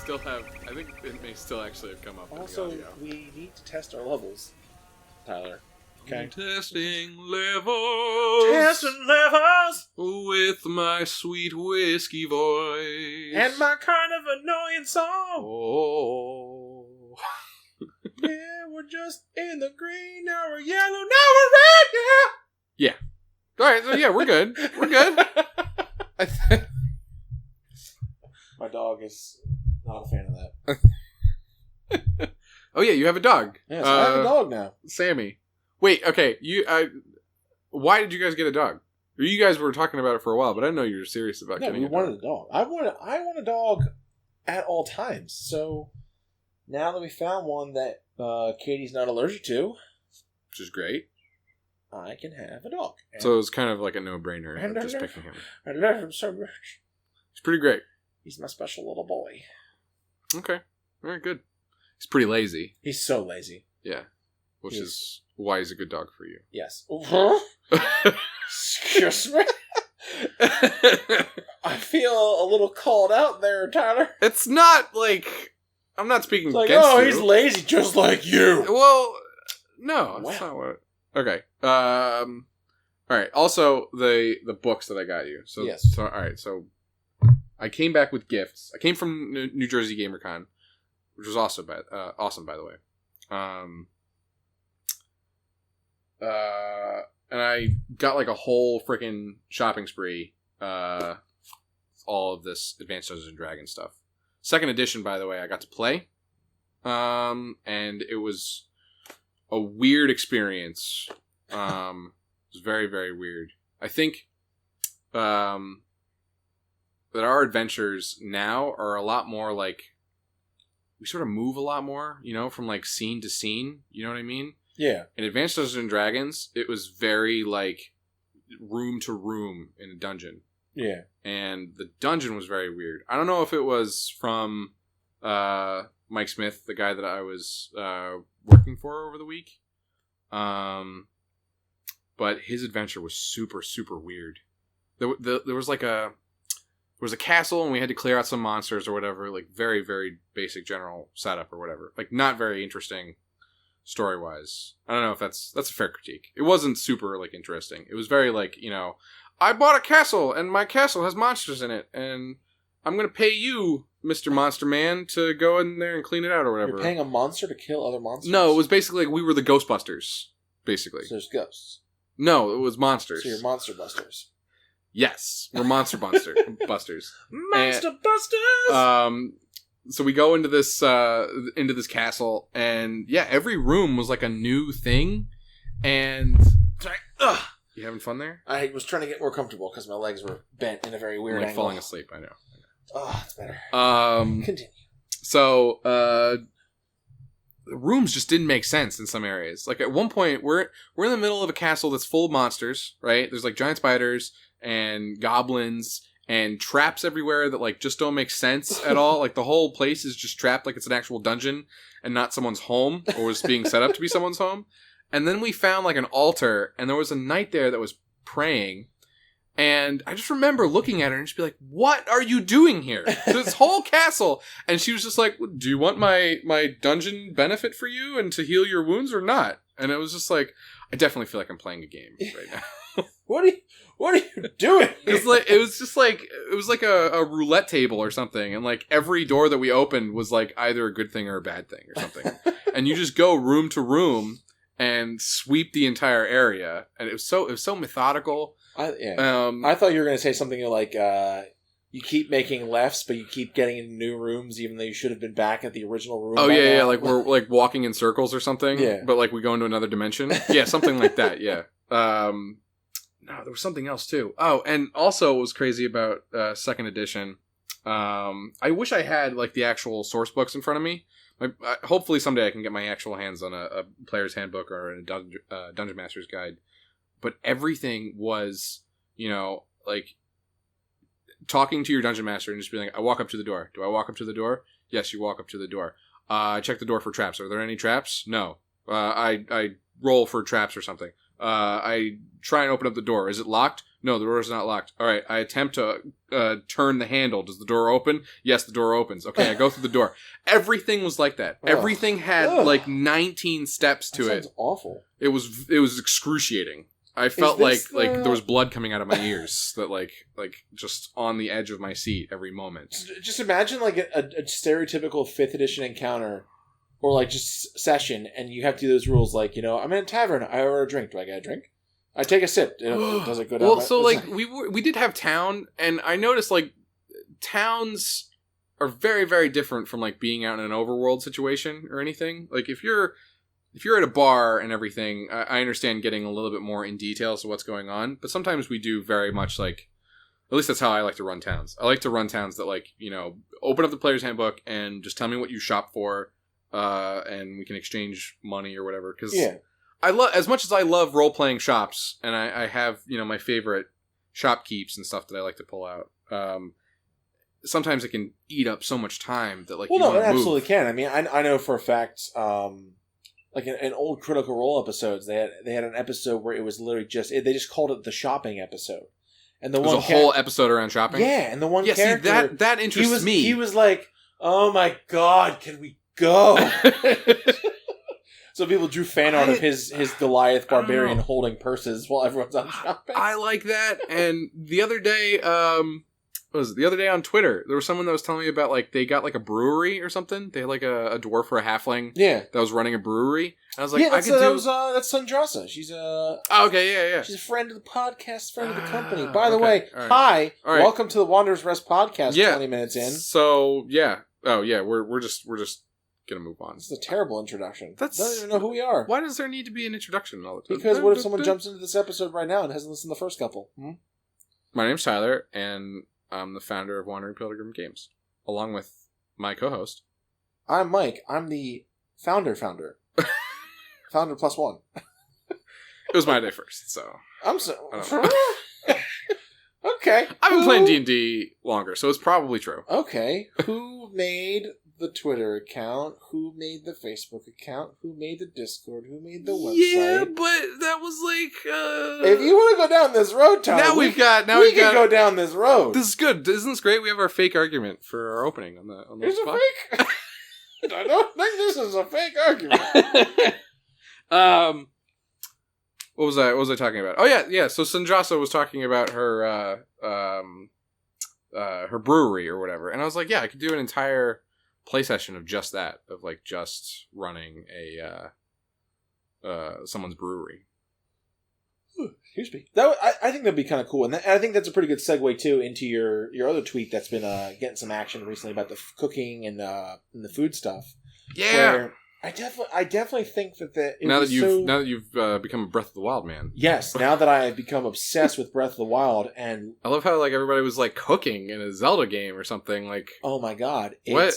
still have. I think it may still actually have come up. Also, in the audio. we need to test our levels, Tyler. Okay. Testing levels. Testing levels! With my sweet whiskey voice. And my kind of annoying song! Oh. Yeah, we're just in the green, now we're yellow, now we're red, Yeah. Alright, so yeah, we're good. We're good. My dog is not a fan of that. Oh yeah, you have a dog. Yeah, so I have a dog now. Sammy. Wait, okay. Why did you guys get a dog? You guys were talking about it for a while, but I didn't know you were serious about No, getting we a dog. wanted a dog. I want a dog at all times. So now that we found one that Katie's not allergic to, Which is great. I can have a dog. And So it was kind of like a no-brainer And of I just love- picking him. I love him so much. It's pretty great. He's my special little boy. Okay. Very good. He's pretty lazy. He's so lazy. Yeah. Which Yes. is why he's a good dog for you. Yes. Excuse me. I feel a little called out there, Tyler. It's not like... I'm not speaking It's like, against oh, you. he's lazy just like you. Well, no, that's Wow. not what... Okay. Alright, also, the books that I got you. So, Yes. So, alright, so... I came back with gifts. I came from New Jersey GamerCon, which was awesome, by the way. And I got like a whole freaking shopping spree. All of this Advanced Dungeons and Dragons stuff. Second edition, by the way, I got to play. And it was a weird experience. It was very, very weird. I think, that our adventures now are a lot more like, we sort of move a lot more, from like scene to scene. You know what I mean? Yeah. In Advanced Dungeons and Dragons, it was very like room to room in a dungeon. Yeah. And the dungeon was very weird. I don't know if it was from Mike Smith, the guy that I was working for over the week. But his adventure was super, super weird. There was like a castle, and we had to clear out some monsters or whatever. Like very, very basic general setup or whatever. Like not very interesting story wise. I don't know if that's a fair critique. It wasn't super like interesting. It was very like, I bought a castle and my castle has monsters in it, and I'm gonna pay you, Mr. Monster Man, to go in there and clean it out or whatever. You're paying a monster to kill other monsters? No, it was basically like we were the Ghostbusters, basically. So there's ghosts. No, it was monsters. So you're monster busters. Yes, we're monster busters. Monster busters! So we go into this castle, and yeah, every room was like a new thing, and Sorry. Ugh. you having fun there? I was trying to get more comfortable because my legs were bent in a very weird I'm like angle. falling asleep. I know. Oh, it's better. Continue. So the rooms just didn't make sense in some areas. Like at one point, we're in the middle of a castle that's full of monsters. Right? There's like giant spiders and goblins and traps everywhere that like just don't make sense at all. Like the whole place is just trapped like it's an actual dungeon and not someone's home, or was being set up to be someone's home. And then we found like an altar, and there was a knight there that was praying. And I just remember looking at her and just be like, what are you doing here? This whole castle. And she was just like, do you want my dungeon benefit for you and to heal your wounds or not? And it was just like, I definitely feel like I'm playing a game right now. What are you doing? It was like a roulette table or something. And like every door that we opened was like either a good thing or a bad thing or something. And you just go room to room and sweep the entire area. And it was so methodical. I thought you were going to say something like, you keep making lefts, but you keep getting into new rooms, even though you should have been back at the original room. Oh, yeah, like we're like walking in circles or something. Yeah. But like we go into another dimension. Yeah, something like that, yeah. No, there was something else too. Oh, and also what was crazy about second edition, I wish I had like the actual source books in front of me. Hopefully someday I can get my actual hands on a player's handbook or a Dungeon Master's Guide. But everything was, like talking to your dungeon master and just being like, I walk up to the door. Do I walk up to the door? Yes, you walk up to the door. I check the door for traps. Are there any traps? No. I roll for traps or something. I try and open up the door. Is it locked? No, the door is not locked. All right, I attempt to turn the handle. Does the door open? Yes, the door opens. Okay, I go through the door. Everything was like that. Ugh. Everything had Ugh. like 19 steps to That it. sounds awful. It was excruciating. I felt like this there was blood coming out of my ears, that like just on the edge of my seat every moment. Just imagine like a stereotypical 5th edition encounter, or like just session, and you have to do those rules like, you know, I'm in a tavern, I order a drink. Do I get a drink? I take a sip. Does it go down? Well, so like we did have town, and I noticed like towns are very, very different from like being out in an overworld situation or anything. Like if you're at a bar and everything, I understand getting a little bit more in detail as to what's going on, but sometimes we do very much like, at least that's how I like to run towns. I like to run towns that like, you know, open up the player's handbook and just tell me what you shop for, and we can exchange money or whatever. Because I love, as much as I love role playing shops, and I have, you know, my favorite shop keeps and stuff that I like to pull out. Sometimes it can eat up so much time that like, well, you no, it wanna absolutely move. can. I mean, I know for a fact, like in old Critical Role episodes, they had an episode where it was literally they just called it the shopping episode, and the There's a whole episode around shopping. Yeah, and the one character, see, that interests me. He was like, "Oh my god, can we go?" So people drew fan art of his Goliath barbarian holding purses while everyone's out shopping. I like that. And the other day, what was it? The other day on Twitter, there was someone that was telling me about like they got like a brewery or something. They had like a dwarf or a halfling. Yeah, that was running a brewery. And I was like, yeah, that's Sandrasa. She's a okay, she's a friend of the podcast, friend of the company. By the way, all right. hi, All right. welcome to the Wanderers Rest podcast. Yeah. 20 minutes in. So yeah, we're just gonna move on. It's a terrible introduction. I That's- don't even know who we are. Why does there need to be an introduction all the time? Because what if someone jumps into this episode right now and hasn't listened to the first couple? My name's Tyler, and I'm the founder of Wandering Pilgrim Games, along with my co-host. I'm Mike. I'm the founder. Founder +1. It was my day first, so I'm so... I don't Okay. I've been playing D&D longer, so it's probably true. Okay. Who made the Twitter account? Who made the Facebook account? Who made the Discord? Who made the website? Yeah, but that was like. If you want to go down this road, Tyler, we can go down this road. This is good. Isn't this great? We have our fake argument for our opening on the Here's a spot. fake. I don't think this is a fake argument. What was I talking about? Oh yeah. So Sandrasa was talking about her her brewery or whatever, and I was like, yeah, I could do an entire play session of just that, of like just running a someone's brewery. Excuse me. I think that'd be kind of cool, and I think that's a pretty good segue too into your other tweet that's been getting some action recently about the cooking and the food stuff. Yeah. Where I definitely think that now that you've become a Breath of the Wild man. Yes, now that I have become obsessed with Breath of the Wild, and I love how like everybody was like cooking in a Zelda game or something. Like, oh my god, what?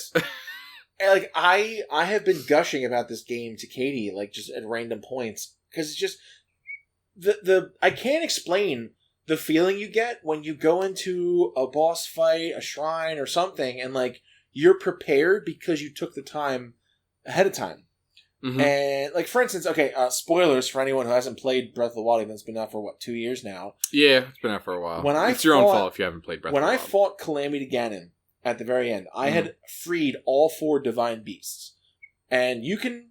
Like I have been gushing about this game to Katie, like just at random points, because it's just the I can't explain the feeling you get when you go into a boss fight, a shrine, or something, and like you're prepared because you took the time ahead of time. Mm-hmm. And like for instance, okay, spoilers for anyone who hasn't played Breath of the Wild, that's been out for 2 years now. Yeah, it's been out for a while. It's your own fault if you haven't played Breath of the Wild. When I fought Calamity Ganon at the very end, I had freed all 4 divine beasts, and you can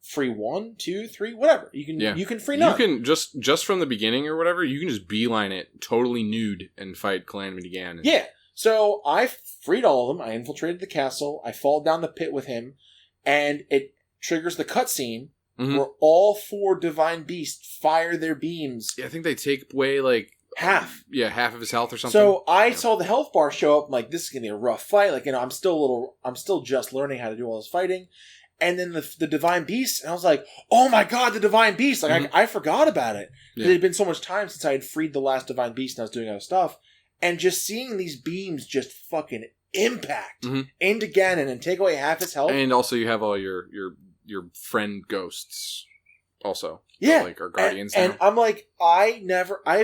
free 1, 2, 3, whatever. You can free none. You can just from the beginning or whatever. You can just beeline it totally nude and fight Calamity Ganon. Yeah. So I freed all of them. I infiltrated the castle. I fall down the pit with him, and it triggers the cutscene where all 4 divine beasts fire their beams. Yeah, I think they take away like half. Yeah, half of his health or something. So I saw the health bar show up. I'm like, this is gonna be a rough fight. Like, I'm still just learning how to do all this fighting. And then the divine beast, and I was like, oh my god, the divine beast! Like I forgot about it. It had been so much time since I had freed the last divine beast, and I was doing other stuff. And just seeing these beams just fucking impact into Ganon and take away half his health. And also you have all your friend ghosts also. Yeah. Like our guardians and I'm like, I've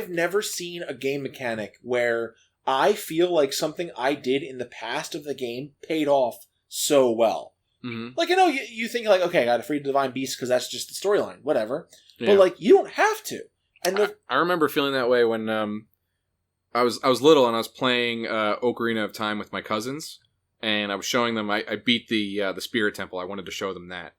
never seen a game mechanic where I feel like something I did in the past of the game paid off so well. Mm-hmm. Like, you think like, okay, I got to free the Divine Beast because that's just the storyline, whatever. Yeah. But like, you don't have to. And I remember feeling that way when I was little and I was playing Ocarina of Time with my cousins, and I was showing them. I beat the Spirit Temple. I wanted to show them that,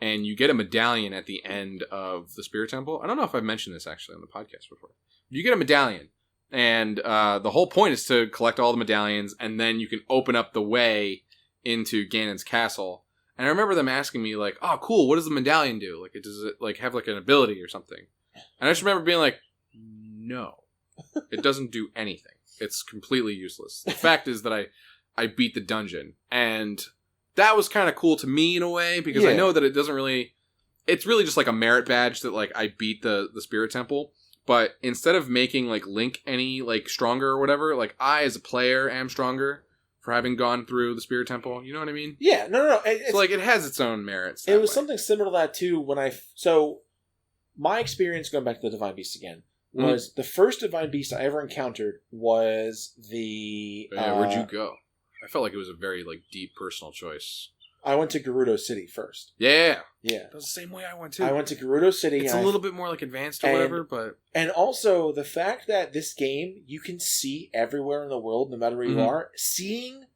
and you get a medallion at the end of the Spirit Temple. I don't know if I've mentioned this actually on the podcast before. You get a medallion, and the whole point is to collect all the medallions, and then you can open up the way into Ganon's castle. And I remember them asking me like, "Oh, cool! What does the medallion do? Like, does it like have like an ability or something?" And I just remember being like, "No, it doesn't do anything. It's completely useless." The fact is that I beat the dungeon, and that was kind of cool to me in a way because I know that it doesn't really. It's really just like a merit badge that like I beat the Spirit Temple. But instead of making like Link any like stronger or whatever, like I as a player am stronger for having gone through the Spirit Temple. You know what I mean? Yeah, no. So like it has its own merits. It was something similar to that too when so my experience going back to the Divine Beast again was the first Divine Beast I ever encountered was the where'd you go? I felt like it was a very like deep personal choice. I went to Gerudo City first. Yeah. Yeah. That was the same way I went too. I went to Gerudo City. It's a little bit more like advanced or whatever, but... And also, the fact that this game, you can see everywhere in the world, no matter where you are. Seeing...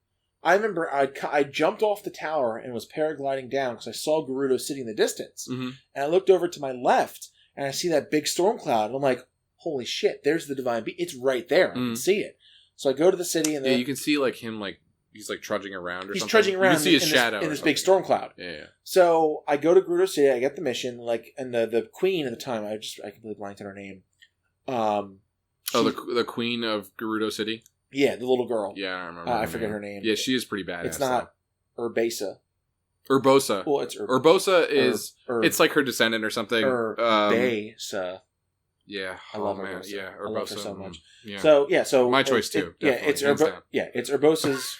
I remember I jumped off the tower and was paragliding down because I saw Gerudo City in the distance. Mm-hmm. And I looked over to my left, and I see that big storm cloud, and I'm like, holy shit, there's the Divine Beast. It's right there. I can see it. So I go to the city, and yeah, you can see like him like... He's like trudging around or something. He's trudging around. You can see his shadow in this big storm cloud. Yeah. So I go to Gerudo City. I get the mission. Like, and the queen at the time, I completely blanked on her name. The queen of Gerudo City. Yeah, the little girl. Yeah, I remember. I forget her name. Yeah, she is pretty badass. It's not Urbasa. Urbosa. Well, it's Urbosa is. It's like her descendant or something. Urbasa. Yeah, I love her. Urbosa. Yeah, Urbosa. I love her so much. Yeah. So my choice too. It's Urbosa's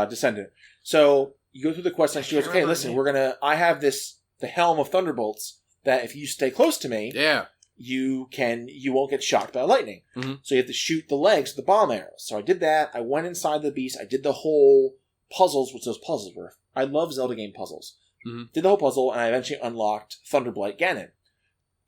descendant. So you go through the quest line. She goes, "Okay, listen, I have the helm of thunderbolts that if you stay close to me, you won't get shocked by lightning. Mm-hmm. So you have to shoot the legs with the bomb arrows." So I did that. I went inside the beast. I did the whole puzzles, which those puzzles were. I love Zelda game puzzles. Mm-hmm. Did the whole puzzle, and I eventually unlocked Thunderblight Ganon.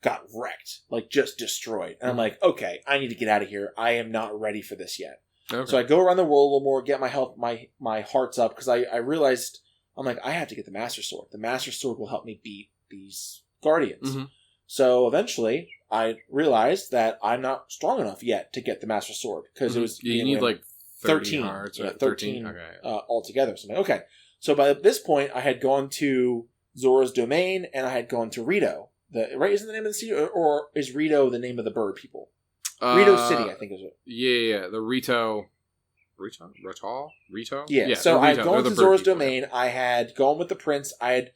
Got wrecked, like just destroyed. And I'm like, okay, I need to get out of here. I am not ready for this yet. Okay. So I go around the world a little more, get my health, my hearts up, because I realized, I'm like, I have to get the Master Sword. The Master Sword will help me beat these Guardians. Mm-hmm. So eventually, I realized that I'm not strong enough yet to get the Master Sword, because it was... You need like 13 hearts. Or 13 altogether. So I'm like, okay. So by this point, I had gone to Zora's Domain, and I had gone to Rito. Right? Isn't the name of the city? Or is Rito the name of the bird people? Rito City, I think is it. Yeah. The Rito. Yeah. So I had gone to Zora's Domain. I had gone with the prince. I had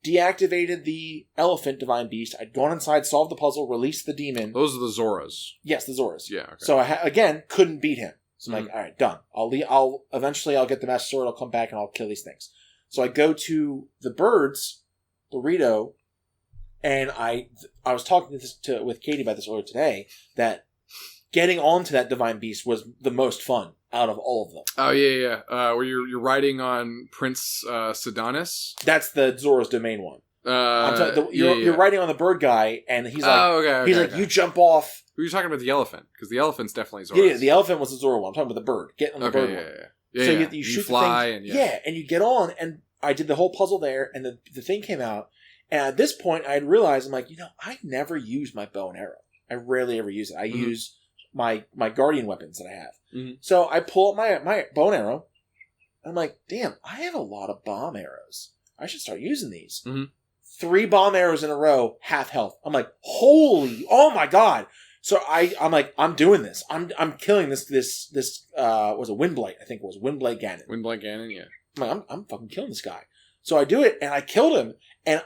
deactivated the elephant Divine Beast. I'd gone inside, solved the puzzle, released the demon. Those are the Zoras. Yes, the Zoras. Yeah. Okay. So I again couldn't beat him. So I'm like, all right, done. I'll eventually I'll get the Master Sword. I'll come back and I'll kill these things. So I go to the birds, the Rito, and I was talking with Katie about this earlier today, that getting onto that Divine Beast was the most fun out of all of them. Oh yeah. Where you're riding on Prince Sidonus. That's the Zora's Domain one. You're riding on the bird guy, and he's like, you jump off. Were you talking about the elephant? Because the elephant's definitely Zora's. Yeah, the elephant was the Zora one. I'm talking about the bird. Get on the bird one. Yeah. So you shoot fly the thing, and you get on, and I did the whole puzzle there, and the thing came out. And at this point, I had realized, I'm like, I never use my bow and arrow. I rarely ever use it. I use my guardian weapons that I have. Mm-hmm. So I pull up my bow and arrow. I'm like, damn, I have a lot of bomb arrows. I should start using these. Mm-hmm. 3 bomb arrows in a row, half health. I'm like, oh my god. So I'm like, I'm doing this. I'm killing this was a Windblight, I think it was Windblight Ganon. Windblight Ganon, yeah. I'm like, I'm fucking killing this guy. So I do it, and I killed him, and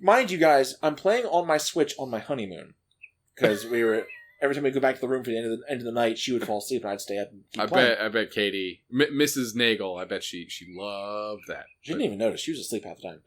mind you guys, I'm playing on my Switch on my honeymoon, because every time we go back to the room for the end of the night, she would fall asleep, and I'd stay up and keep playing. I bet Katie, Mrs. Nagel, I bet she loved that. She didn't even notice. She was asleep half the time.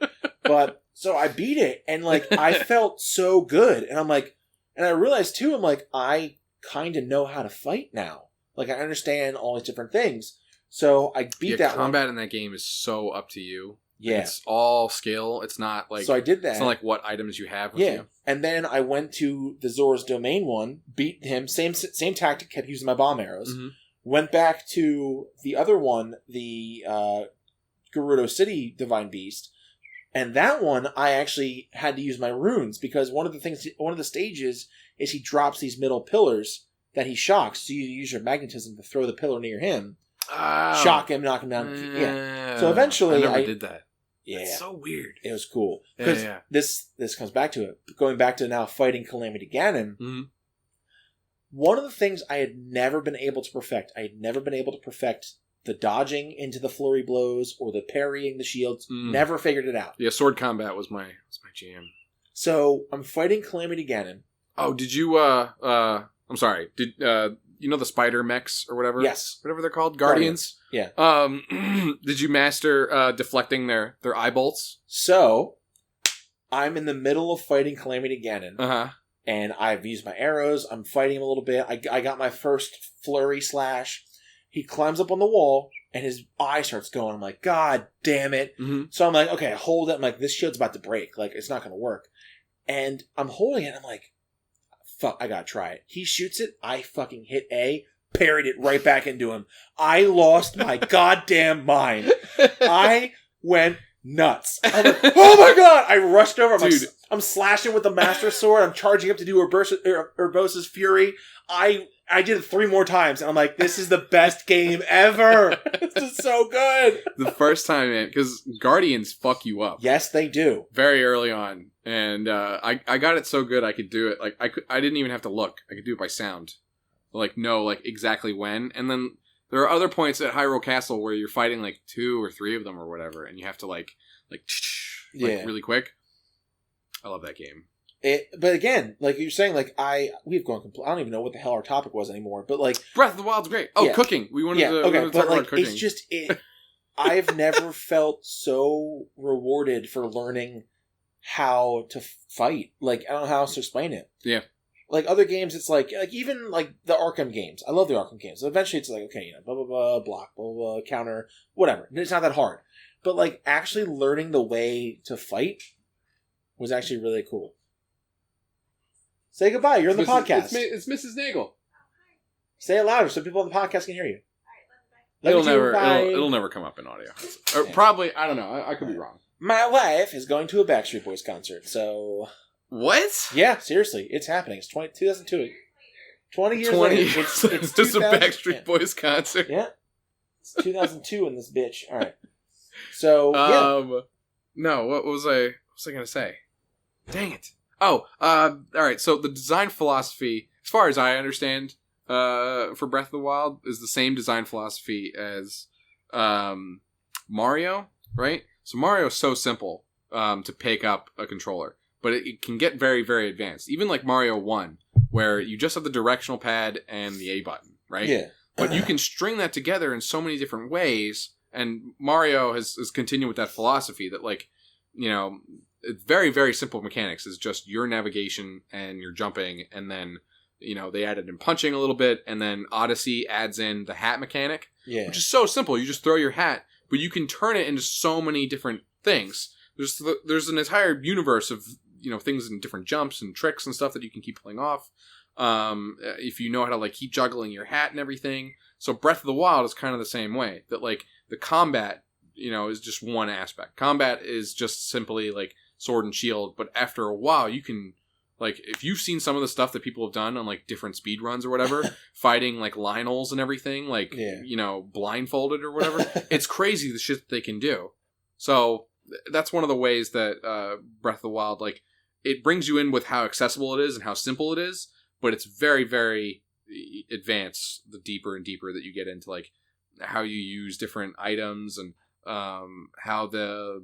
But, so I beat it, and like, I felt so good, and I'm like, and I realized too, I'm like, I kind of know how to fight now. Like, I understand all these different things. So I beat that combat one. in that game is so up to you. Yeah. It's all skill. It's not like... So I did that. It's not like what items you have with you. And then I went to the Zora's Domain one, beat him, same tactic, kept using my bomb arrows. Mm-hmm. Went back to the other one, the Gerudo City Divine Beast, and that one I actually had to use my runes because one of the stages is he drops these middle pillars that he shocks, so you use your magnetism to throw the pillar near him, shock him, knock him down. Yeah. So eventually I never did that. Yeah. It's so weird. It was cool. Because this comes back to it. Going back to now fighting Calamity Ganon, mm-hmm. One of the things I had never been able to perfect, the dodging into the flurry blows or the parrying the shields. Never figured it out. Yeah, sword combat was my jam. So I'm fighting Calamity Ganon. Oh, did you I'm sorry. Did you know the spider mechs or whatever? Yes. Whatever they're called? Guardians? Yeah. Did you master deflecting their eye bolts? So I'm in the middle of fighting Calamity Ganon. Uh-huh. And I've used my arrows. I'm fighting him a little bit. I got my first flurry slash. He climbs up on the wall, and his eye starts going. I'm like, God damn it. Mm-hmm. So I'm like, okay, hold it. I'm like, this shield's about to break. Like, it's not going to work. And I'm holding it. I'm like, fuck, I got to try it. He shoots it. I fucking hit A, parried it right back into him. I lost my goddamn mind. I went nuts. I'm like, oh my God. I rushed over. I'm slashing with the Master Sword. I'm charging up to do Urbosa's Fury. I did it 3 more times, and I'm like, this is the best game ever. This is so good. The first time, man, because Guardians fuck you up. Yes, they do. Very early on. And I got it so good I could do it. Like, I didn't even have to look. I could do it by sound. Like, know, like, exactly when. And then there are other points at Hyrule Castle where you're fighting, like, 2 or 3 of them or whatever, and you have to, like really quick. I love that game. But again, like you're saying, like we've gone. I don't even know what the hell our topic was anymore. But like Breath of the Wild's great. Oh, cooking. We wanted to talk about cooking. It's just I've never felt so rewarded for learning how to fight. Like I don't know how else to explain it. Yeah. Like other games, it's like even like the Arkham games. I love the Arkham games. So eventually, it's like okay, blah blah blah, block, blah blah blah, counter, whatever. It's not that hard. But like actually learning the way to fight was actually really cool. Say goodbye. You're on the podcast. It's Mrs. Nagel. Say it louder so people on the podcast can hear you. It'll never come up in audio. Or probably, I don't know. I could be wrong. My wife is going to a Backstreet Boys concert, so... What? Yeah, seriously. It's happening. It's 2002. 20 years later. It's just a Backstreet Boys concert. Yeah. It's 2002 in this bitch. All right. So, yeah. No, what was I going to say? Dang it. Oh, all right. So the design philosophy, as far as I understand, for Breath of the Wild, is the same design philosophy as Mario, right? So Mario is so simple to pick up a controller, but it can get very, very advanced. Even like Mario 1, where you just have the directional pad and the A button, right? Yeah. But you can string that together in so many different ways, and Mario has continued with that philosophy that, like, you know, it's very, very simple mechanics. It's just your navigation and your jumping, and then, you know, they added in punching a little bit, and then Odyssey adds in the hat mechanic, which is so simple. You just throw your hat, but you can turn it into so many different things. There's an entire universe of, you know, things and different jumps and tricks and stuff that you can keep pulling off. If you know how to, like, keep juggling your hat and everything. So Breath of the Wild is kind of the same way. That, like, the combat, you know, is just one aspect. Combat is just simply, like, sword and shield, but after a while you can, like, if you've seen some of the stuff that people have done on, like, different speed runs or whatever, fighting, like, Lionels and everything, like, you know, blindfolded or whatever, it's crazy the shit that they can do. So that's one of the ways that Breath of the Wild, like, it brings you in with how accessible it is and how simple it is, but it's very, very advanced the deeper and deeper that you get into, like, how you use different items and how the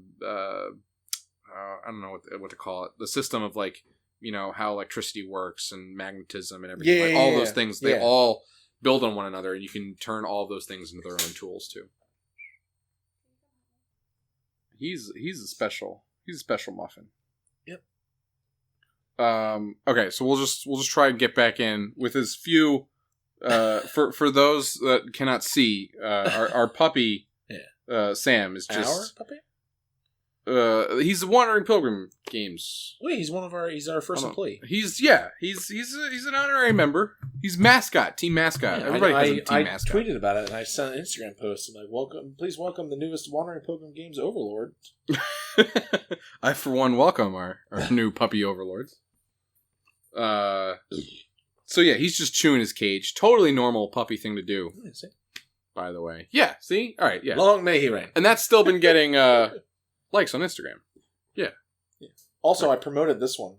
I don't know what to call it, the system of, like, you know, how electricity works and magnetism and everything, all those things, they all build on one another, and you can turn all of those things into their own tools too. He's a special muffin. Yep. Okay, so we'll just try and get back in with as few For those that cannot see, our puppy, Yeah. Sam, is Our just puppy? he's the Wandering Pilgrim Games. Wait, he's our first employee. He's an honorary member. He's mascot, team mascot. Yeah, Everybody has a team I mascot. tweeted about it and I sent an Instagram post. I'm like, please welcome the newest Wandering Pilgrim Games Overlord. I, for one, welcome our new puppy overlords. So yeah, he's just chewing his cage. Totally normal puppy thing to do, by the way. Yeah, see? All right, yeah. Long may he reign. And that's still been getting likes on Instagram. Yeah. Also, I promoted this one.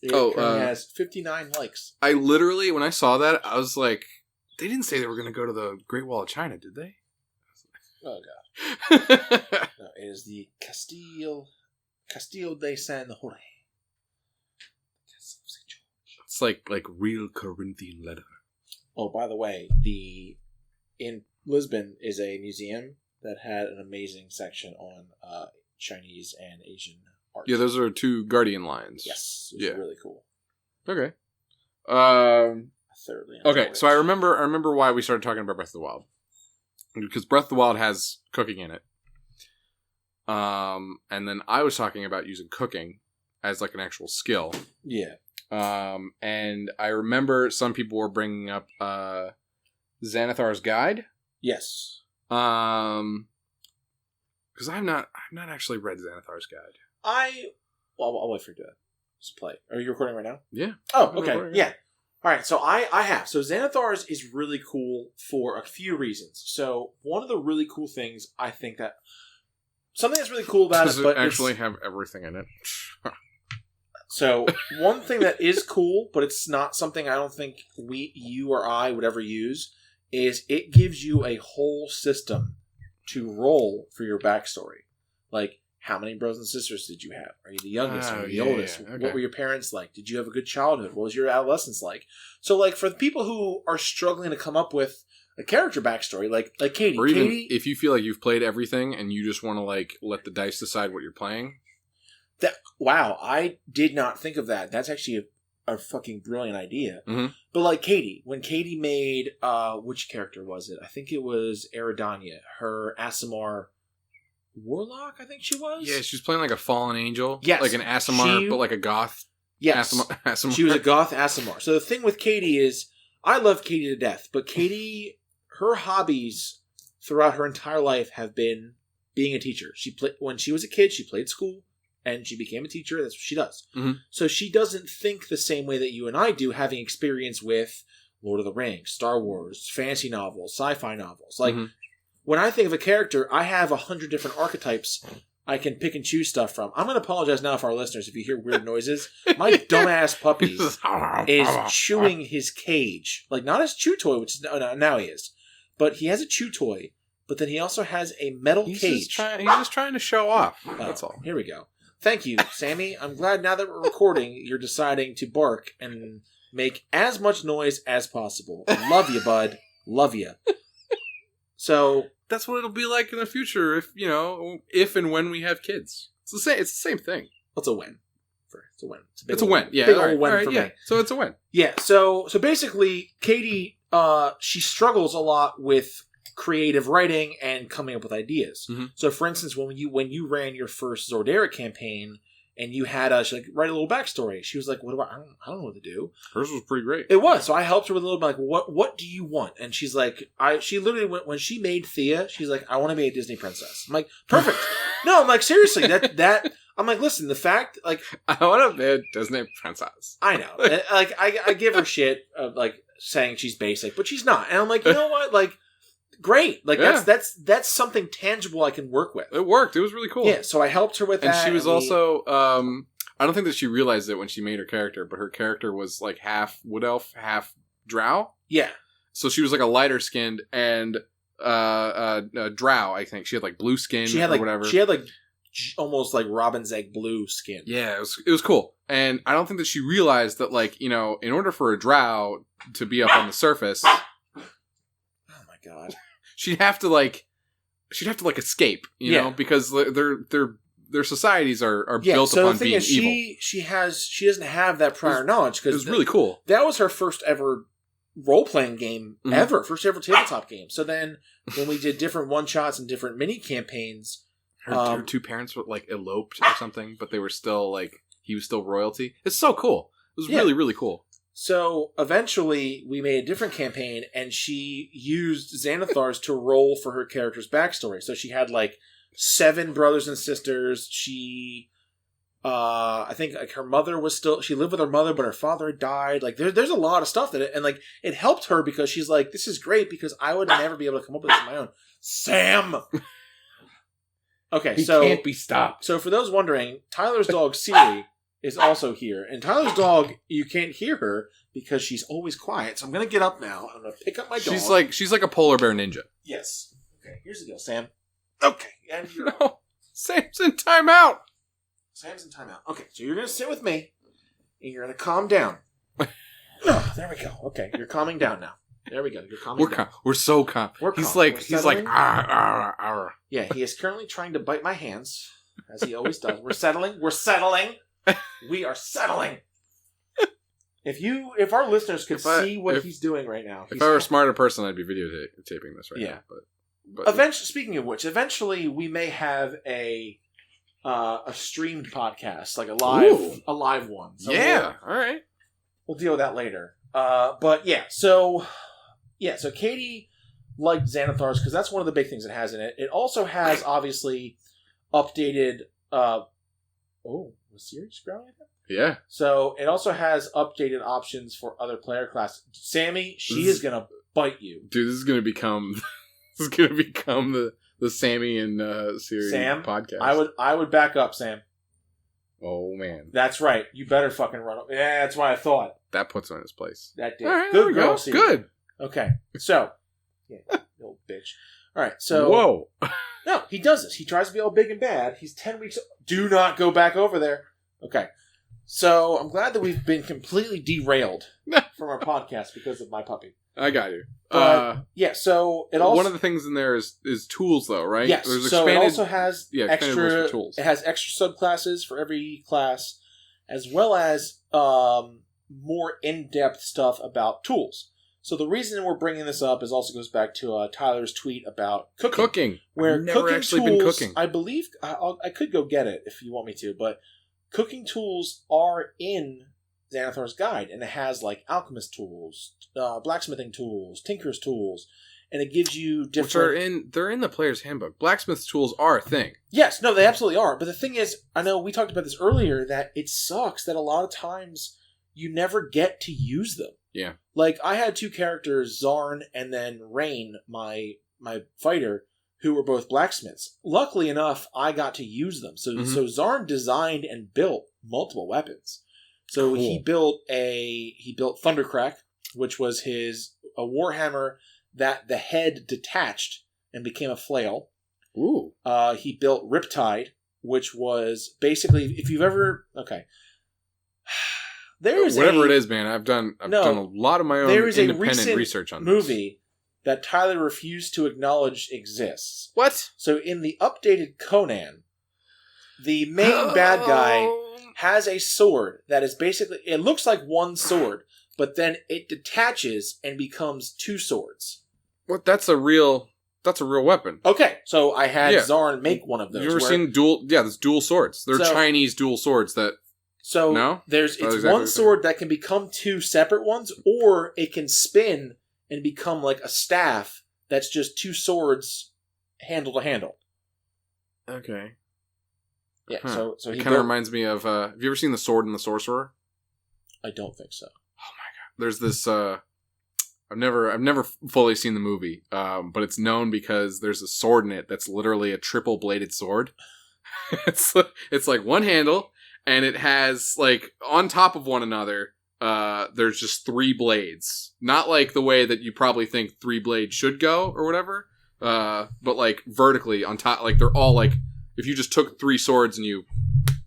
It has 59 likes. I literally, when I saw that, I was like, they didn't say they were going to go to the Great Wall of China, did they? Oh, God. No, it is the Castillo de San Jorge. It's like real Corinthian leather. Oh, by the way, in Lisbon is a museum that had an amazing section on Chinese and Asian art. Yeah, those are 2 guardian lions. Yes, it was really cool. Okay. Thoroughly enjoyed Okay, so I remember why we started talking about Breath of the Wild. Because Breath of the Wild has cooking in it. And then I was talking about using cooking as like an actual skill. Yeah. And I remember some people were bringing up Xanathar's Guide. Yes. Because I've not actually read Xanathar's Guide. I'll wait for you to just play. Are you recording right now? Yeah. Oh, okay. Yeah. All right. So I have. So Xanathar's is really cool for a few reasons. So one of the really cool things I think that something that's really cool about Does it actually have everything in it? So one thing that is cool, but it's not something I don't think you or I would ever use, is it gives you a whole system to roll for your backstory. Like, how many brothers and sisters did you have? Are you the youngest? Are you the oldest? Yeah, okay. What were your parents like? Did you have a good childhood? What was your adolescence like? So, like, for the people who are struggling to come up with a character backstory, like Katie. Or even Katie, if you feel like you've played everything and you just want to like let the dice decide what you're playing. Wow, I did not think of that. That's actually a fucking brilliant idea. Mm-hmm. But like Katie, when Katie made, which character was it? I think it was Eridania, her Aasimar warlock, I think she was? Yeah, she was playing like a fallen angel. Yes. Like an Aasimar, but like a goth. Yes. Aasimar. She was a goth Aasimar. So the thing with Katie is, I love Katie to death, but Katie, her hobbies throughout her entire life have been being a teacher. When she was a kid, she played school. And she became a teacher. That's what she does. Mm-hmm. So she doesn't think the same way that you and I do, having experience with Lord of the Rings, Star Wars, fantasy novels, sci-fi novels. Like, when I think of a character, I have 100 different archetypes I can pick and choose stuff from. I'm going to apologize now for our listeners if you hear weird noises. My dumbass puppy is chewing his cage. Like, not his chew toy, which is now he is. But he has a chew toy. But then he also has a metal cage. He's just trying to show off. That's all. Here we go. Thank you, Sammy. I'm glad now that we're recording, you're deciding to bark and make as much noise as possible. Love you, bud. Love you. So that's what it'll be like in the future if and when we have kids. It's the same thing. It's a win. It's a win. It's a win. Yeah, big old win for yeah. me. So it's a win. Yeah. So basically, Katie, she struggles a lot with creative writing and coming up with ideas. Mm-hmm. So, for instance, when you ran your first Zordera campaign and you had us like write a little backstory, she was like, "What about? I don't know what to do." Hers was pretty great. It was. So I helped her with a little bit, like, "What do you want?" And she's like, she literally went when she made Thea. She's like, "I want to be a Disney princess." I'm like, "Perfect." No, I'm like, seriously, that. I'm like, listen, the fact, like, I want to be a Disney princess. I know, like, I give her shit of like saying she's basic, but she's not, and I'm like, you know what, like. Great, like that's something tangible I can work with. It worked. It was really cool. Yeah, so I helped her with that. And she was also, I don't think that she realized it when she made her character, but her character was like half wood elf, half drow. Yeah. So she was like a lighter skinned and drow. I think she had like blue skin. She had or whatever. She had like almost like robin's egg blue skin. Yeah, it was cool. And I don't think that she realized that like in order for a drow to be up on the surface. Oh my god. She'd have to escape, you know, because their societies are built so upon the thing being is, evil. she doesn't have that prior knowledge because it was really cool. That was her first ever role-playing game Mhm. ever. First ever tabletop game. So then when we did different one-shots and different mini-campaigns... Her two parents were like eloped or something, but they were still like, he was still royalty. It's so cool. It was really, really cool. So eventually we made a different campaign and she used Xanathars to roll for her character's backstory. So she had like 7 brothers and sisters. She... I think like her mother was still, she lived with her mother, but her father had died. Like there's a lot of stuff and like it helped her because she's like, this is great because I would never be able to come up with this on my own. Sam! Okay, He so can't be stopped. So for those wondering, Tyler's dog Siri is also here. And Tyler's dog, you can't hear her because she's always quiet. So I'm going to get up now. I'm going to pick up my dog. She's like a polar bear ninja. Yes. Okay, here's the deal, Sam. Okay. And you're... No, Sam's in timeout. Sam's in timeout. Okay, so you're going to sit with me and you're going to calm down. Oh, there we go. Okay, you're calming down now. There we go. You're calming down. We're so calm. We're He's calm. like, We're he's like, settling. arr. Yeah, he is currently trying to bite my hands, as he always does. We're settling. We're settling. We are settling. If our listeners could see what he's doing right now. If I were a smarter person, I'd be videotaping this right now. But Eventually, speaking of which, eventually we may have a streamed podcast, like a live one. So yeah, all right. We'll deal with that later. But yeah, so Katie liked Xanathars because that's one of the big things it has in it. It also has obviously updated. Was Sirius growling at that? Yeah. So it also has updated options for other player classes. Sammy, she is gonna bite you, dude. This is gonna become the Sammy and Siri podcast. I would back up, Sam. Oh man, that's right. You better fucking run up. Yeah, that's what I thought. That puts him in his place. That did. All right, good girl, Siri. Good. Okay, so yeah, little bitch. All right, so whoa. No, he does this. He tries to be all big and bad. He's 10 weeks. Do not go back over there. Okay. So I'm glad that we've been completely derailed from our podcast because of my puppy. I got you. Yeah, so it also... One of the things in there is tools, though, right? Yes, There's so it also has expanded rules for tools. It has extra subclasses for every class, as well as more in-depth stuff about tools. So the reason we're bringing this up also goes back to Tyler's tweet about cooking. Where I've never cooking actually tools, been cooking. I believe, I could go get it if you want me to, but cooking tools are in Xanathar's Guide, and it has like alchemist tools, blacksmithing tools, tinker's tools, and it gives you different... they're in the player's handbook. Blacksmith tools are a thing. Yes, no, they absolutely are. But the thing is, I know we talked about this earlier, that it sucks that a lot of times you never get to use them. Yeah. Like, I had 2 characters, Zarn and then Rain, my fighter, who were both blacksmiths. Luckily enough, I got to use them. So Zarn designed and built multiple weapons. So cool. he built Thundercrack, which was a warhammer that the head detached and became a flail. Ooh. He built Riptide, which was basically, if you've ever... Okay. Whatever it is, man, I've done a lot of my own independent research on this. Movie that Tyler refused to acknowledge exists. What? So in the updated Conan, the main bad guy has a sword that is basically, it looks like one sword, but then it detaches and becomes 2 swords. What? That's a real weapon. Okay, so I had Zarn make one of those. You ever seen there's dual swords. They're Chinese dual swords that... So no? It's exactly one sword that can become 2 separate ones, or it can spin and become like a staff that's just 2 swords handle to handle. Okay. Yeah, so it kind of reminds me of have you ever seen The Sword and the Sorcerer? I don't think so. Oh my god. There's this I've never fully seen the movie, but it's known because there's a sword in it that's literally a triple bladed sword. It's like one handle, and it has like on top of one another there's just 3 blades. Not like the way that you probably think 3 blades should go or whatever, but like vertically on top, like they're all like, if you just took 3 swords and you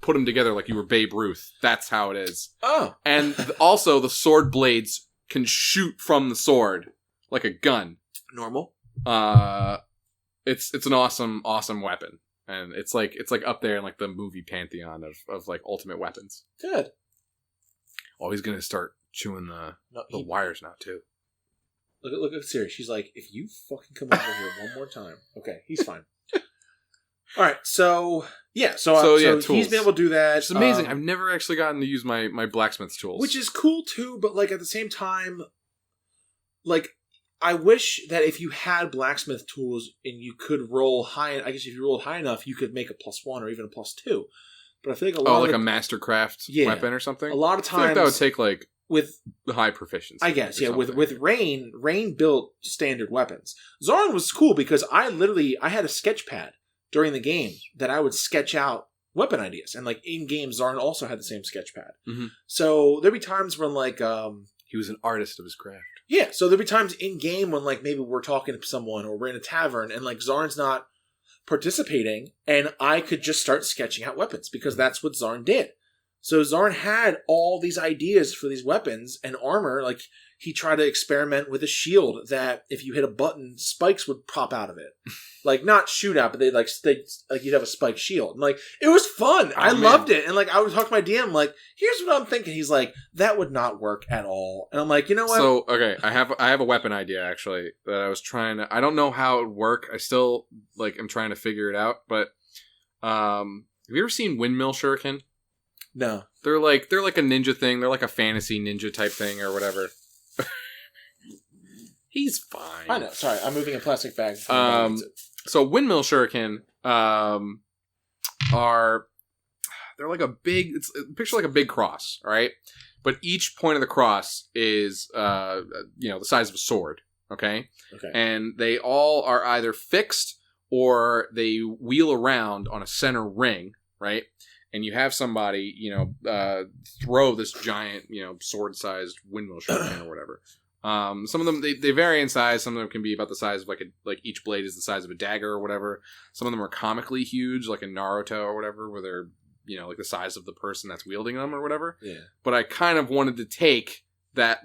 put them together like you were Babe Ruth, that's how it is. Oh. And also the sword blades can shoot from the sword like a gun. Normal. It's an awesome weapon. And it's like up there in like the movie pantheon of like ultimate weapons. Good. Oh, he's gonna start chewing the wires now too. Look at Siri. She's like, if you fucking come over here one more time. Okay, he's fine. All right, so tools. he's been able to do that. It's amazing. I've never actually gotten to use my blacksmith's tools. Which is cool too, but like at the same time, like I wish that if you had blacksmith tools and you could roll high, I guess if you rolled high enough, you could make a +1 or even a +2. But I feel like a lot like a mastercraft weapon or something. A lot of times, I feel like that would take like with high proficiency. I guess with Rain built standard weapons. Zarn was cool because I had a sketch pad during the game that I would sketch out weapon ideas, and like in game Zarn also had the same sketch pad. Mm-hmm. So there'd be times when like he was an artist of his craft. Yeah, so there'd be times in game when like maybe we're talking to someone or we're in a tavern and like Zarn's not participating, and I could just start sketching out weapons because that's what Zarn did. So Zarn had all these ideas for these weapons and armor. Like he tried to experiment with a shield that if you hit a button, spikes would pop out of it. Like not shoot out, but they'd like you'd have a spike shield. And like it was fun. I loved it. And like I would talk to my DM like, here's what I'm thinking. He's like, that would not work at all. And I'm like, you know what? So okay, I have a weapon idea actually that I was trying to. I don't know how it would work. I still am trying to figure it out. But have you ever seen Windmill Shuriken? No. They're like a ninja thing. They're like a fantasy ninja type thing or whatever. He's fine. I know. Sorry, I'm moving a plastic bag. So Windmill Shuriken they're like a big. It's picture like a big cross, all right? But each point of the cross is the size of a sword. Okay. Okay. And they all are either fixed or they wheel around on a center ring, right? And you have somebody, throw this giant, sword-sized windmill shuriken or whatever. Some of them they vary in size. Some of them can be about the size of like each blade is the size of a dagger or whatever. Some of them are comically huge, like a Naruto or whatever, where they're like the size of the person that's wielding them or whatever. Yeah. But I kind of wanted to take that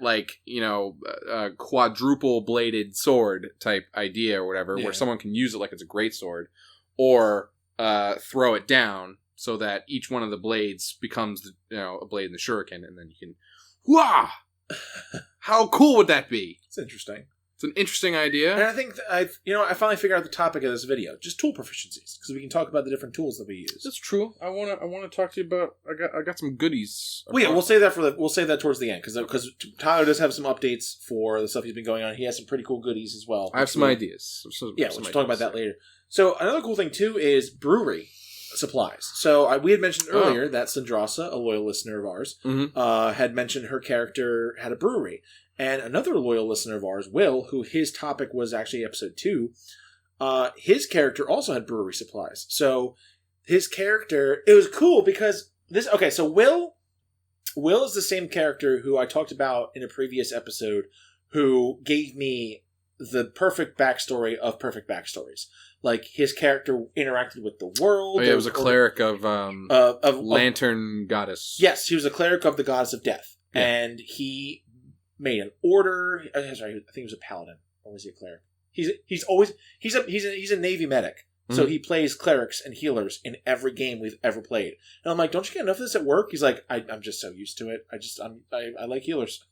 quadruple bladed sword type idea or whatever, where someone can use it like it's a great sword, or throw it down so that each one of the blades becomes a blade in the shuriken, and then you can, wah! How cool would that be? It's interesting. It's an interesting idea. And I think I finally figured out the topic of this video, just tool proficiencies, because we can talk about the different tools that we use. That's true. I want to talk to you about. I got some goodies. Well, yeah, we'll save that towards the end because Tyler does have some updates for the stuff he's been going on. He has some pretty cool goodies as well. I have some ideas. We'll talk about that later. So another cool thing too is brewery supplies. So we had mentioned earlier that Sandrasa, a loyal listener of ours, had mentioned her character had a brewery. And another loyal listener of ours, Will, who his topic was actually episode 2, his character also had brewery supplies. So his character, it was cool because so Will is the same character who I talked about in a previous episode, who gave me the perfect backstory of perfect backstories. Like his character interacted with the world. Oh yeah, it was a cleric of Lantern Goddess. Yes, he was a cleric of the Goddess of Death, and he made an order. Sorry, I think he was a paladin, or was he a cleric? He's a Navy medic, so he plays clerics and healers in every game we've ever played. And I'm like, don't you get enough of this at work? He's like, I'm just so used to it. I like healers.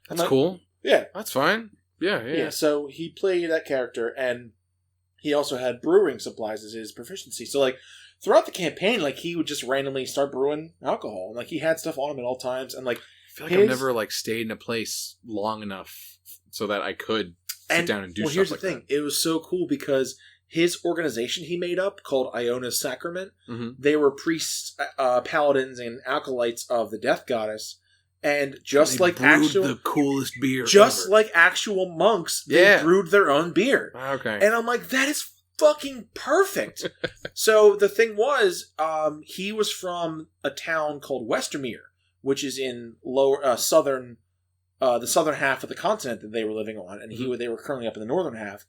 That's cool. Yeah, that's fine. Yeah. So he played that character, and he also had brewing supplies as his proficiency. So like throughout the campaign, like he would just randomly start brewing alcohol, and like he had stuff on him at all times, and like. I feel like I've never stayed in a place long enough so that I could sit down and do stuff like that. Well, here's the thing. It was so cool because his organization he made up called Iona's Sacrament, they were priests, paladins, and acolytes of the Death Goddess. And just they like brewed the coolest beer just ever. like actual monks, they brewed their own beer. Okay. And I'm like, that is fucking perfect. So the thing was, he was from a town called Westermere, which is in the southern half of the continent that they were living on, and they were currently up in the northern half.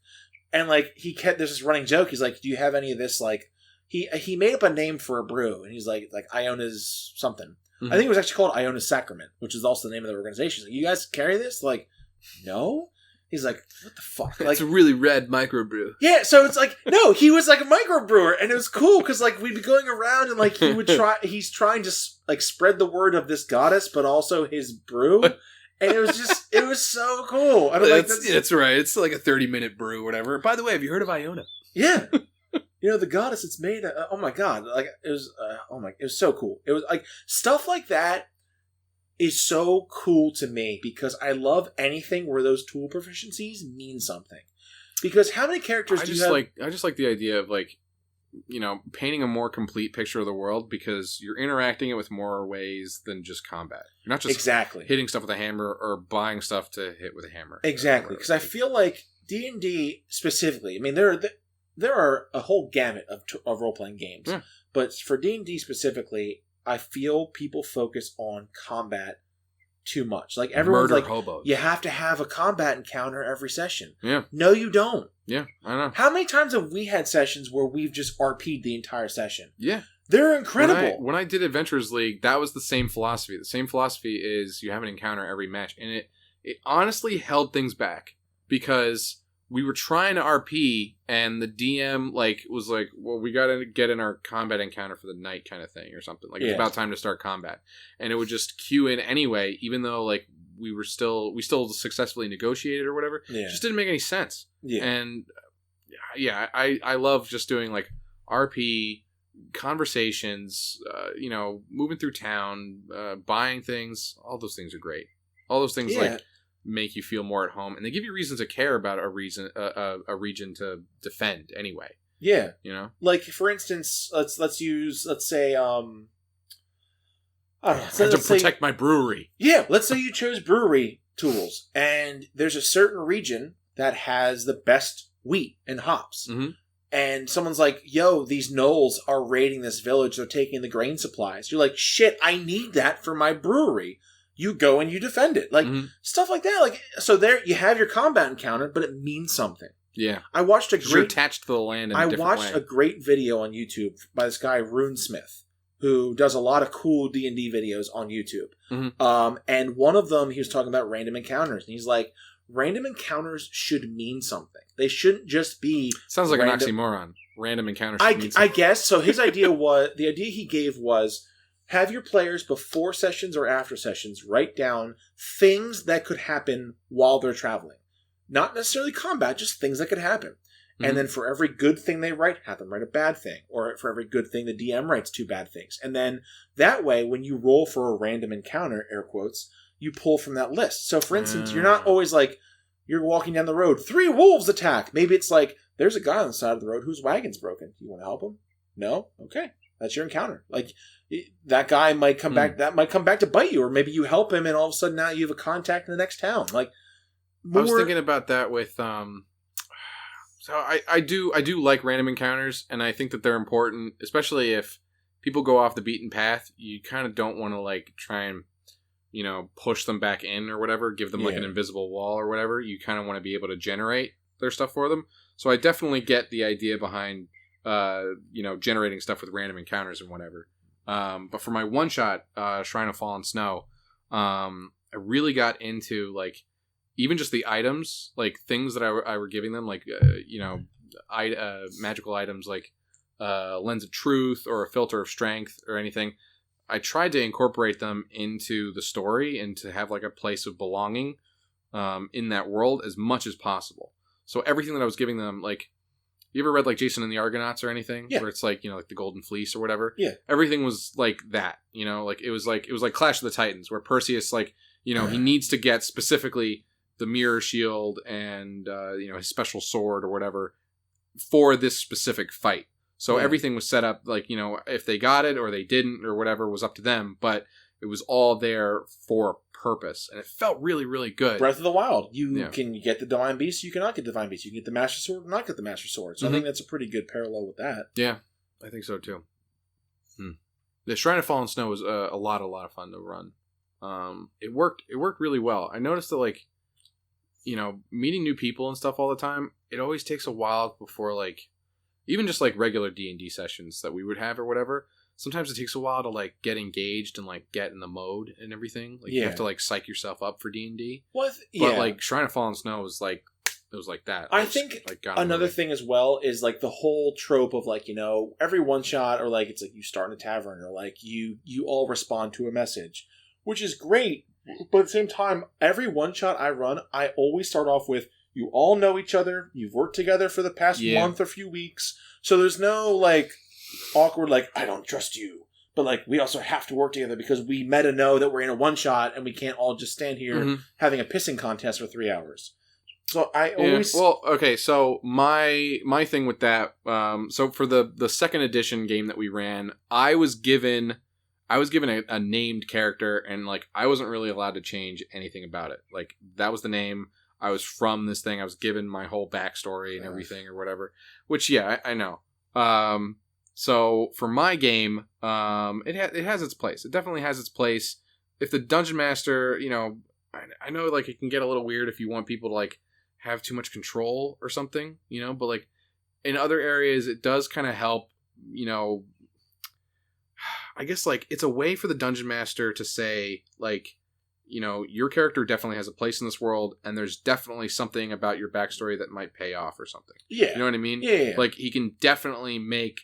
And like there's this running joke. He's like, "Do you have any of this?" Like he made up a name for a brew, and he's like Iona's something. I think it was actually called Iona's Sacrament, which is also the name of the organization. Like, you guys carry this? Like, no. He's like, what the fuck? Like, it's a really rad microbrew. Yeah, so it's like, no, he was like a microbrewer, and it was cool because like we'd be going around and like he's trying to like spread the word of this goddess, but also his brew, And it was so cool. I don't like that's right. It's like a 30-minute brew, or whatever. By the way, have you heard of Iona? Yeah. The goddess it's made. Oh my god! Like it was. It was so cool. It was like stuff like that is so cool to me because I love anything where those tool proficiencies mean something. Because how many characters do you have? I just like the idea of like, painting a more complete picture of the world because you're interacting it with more ways than just combat. You're not just exactly hitting stuff with a hammer or buying stuff to hit with a hammer. Exactly, because I feel like D&D specifically. I mean, there are a whole gamut of role playing games, but for D&D specifically, I feel people focus on combat too much. Like everyone's Murder like, hobos. You have to have a combat encounter every session. Yeah. No, you don't. Yeah, I know. How many times have we had sessions where we've just RP'd the entire session? Yeah. They're incredible. When I did Adventurers League, that was the same philosophy. The same philosophy is you have an encounter every match. And it honestly held things back because we were trying to RP and the DM was like, well, we got to get in our combat encounter for the night kind of thing or something. Like it's about time to start combat. And it would just queue in anyway, even though like we still successfully negotiated or whatever. Yeah. It just didn't make any sense. Yeah. And yeah, I love just doing like RP conversations, moving through town, buying things. All those things are great. All those things make you feel more at home, and they give you reasons to care about a region to defend anyway. Yeah, like for instance, let's say I don't know, to protect my brewery. Yeah, let's say you chose brewery tools, and there's a certain region that has the best wheat and hops. Mm-hmm. And someone's like, yo, these gnolls are raiding this village. They're taking the grain supplies. You're like, shit, I need that for my brewery. You go and you defend it. Like, stuff like that. Like, so there you have your combat encounter, but it means something. Yeah. I watched you're attached to the land in a different way. I watched a great video on YouTube by this guy, Runesmith, who does a lot of cool D&D videos on YouTube. Mm-hmm. And one of them, he was talking about random encounters. And he's like, random encounters should mean something. They shouldn't just be... Sounds like an oxymoron. Random encounters should mean I something. guess. So his idea the idea he gave was, have your players before sessions or after sessions write down things that could happen while they're traveling. Not necessarily combat, just things that could happen. Mm-hmm. And then for every good thing they write, have them write a bad thing. Or for every good thing, the DM writes 2 bad things. And then that way, when you roll for a random encounter, air quotes, you pull from that list. So for instance, you're not always like, you're walking down the road, 3 wolves attack. Maybe it's like, there's a guy on the side of the road whose wagon's broken. You want to help him? No? Okay. That's your encounter. Like, that guy might come back, that might come back to bite you, or maybe you help him and all of a sudden now you have a contact in the next town. Like, I was thinking about that with, so I do like random encounters, and I think that they're important, especially if people go off the beaten path. You kind of don't want to like try and, push them back in or whatever, give them like an invisible wall or whatever. You kind of want to be able to generate their stuff for them. So I definitely get the idea behind, generating stuff with random encounters and whatever. But for my one shot, Shrine of Fallen Snow, I really got into like, even just the items, like things that I were giving them, like, magical items like Lens of Truth or a Filter of Strength or anything. I tried to incorporate them into the story and to have like a place of belonging in that world as much as possible. So everything that I was giving them, like, you ever read like Jason and the Argonauts or anything? Yeah. Where it's like, like the Golden Fleece or whatever? Yeah. Everything was like that, like it was like Clash of the Titans where Perseus, like, he needs to get specifically the mirror shield and, his special sword or whatever for this specific fight. So everything was set up like, if they got it or they didn't or whatever was up to them, but it was all there for a purpose. And it felt really, really good. Breath of the Wild. You can get the Divine Beast, you cannot get the Divine Beast. You can get the Master Sword, not get the Master Sword. So I think that's a pretty good parallel with that. Yeah, I think so too. The Shrine of Fallen Snow was a lot of fun to run. It worked really well. I noticed that like, meeting new people and stuff all the time, it always takes a while before like, even just like regular D&D sessions that we would have or whatever, sometimes it takes a while to like get engaged and like get in the mode and everything. Like you have to like psych yourself up for D&D. But like Shrine of Fallen Snow was like, it was like that. I think like, another thing as well is like the whole trope of like, every one shot or like it's like you start in a tavern or like you all respond to a message which is great. But at the same time, every one-shot I run, I always start off with, you all know each other, you've worked together for the past month or few weeks, so there's no, like, awkward, like, I don't trust you. But, like, we also have to work together because we meta know that we're in a one-shot and we can't all just stand here having a pissing contest for 3 hours. So I always... Well, okay, so my thing with that, so for the second edition game that we ran, I was given a named character, and, like, I wasn't really allowed to change anything about it. Like, that was the name. I was from this thing. I was given my whole backstory and everything or whatever. Which, yeah, I know. So for my game, it has its place. It definitely has its place. If the Dungeon Master, you know, I know, like, it can get a little weird if you want people to, like, have too much control or something, you know, but, like, in other areas, it does kind of help, you know, I guess, like, it's a way for the Dungeon Master to say, like, you know, your character definitely has a place in this world, and there's definitely something about your backstory that might pay off or something. Yeah. You know what I mean? Yeah. Like, he can definitely make,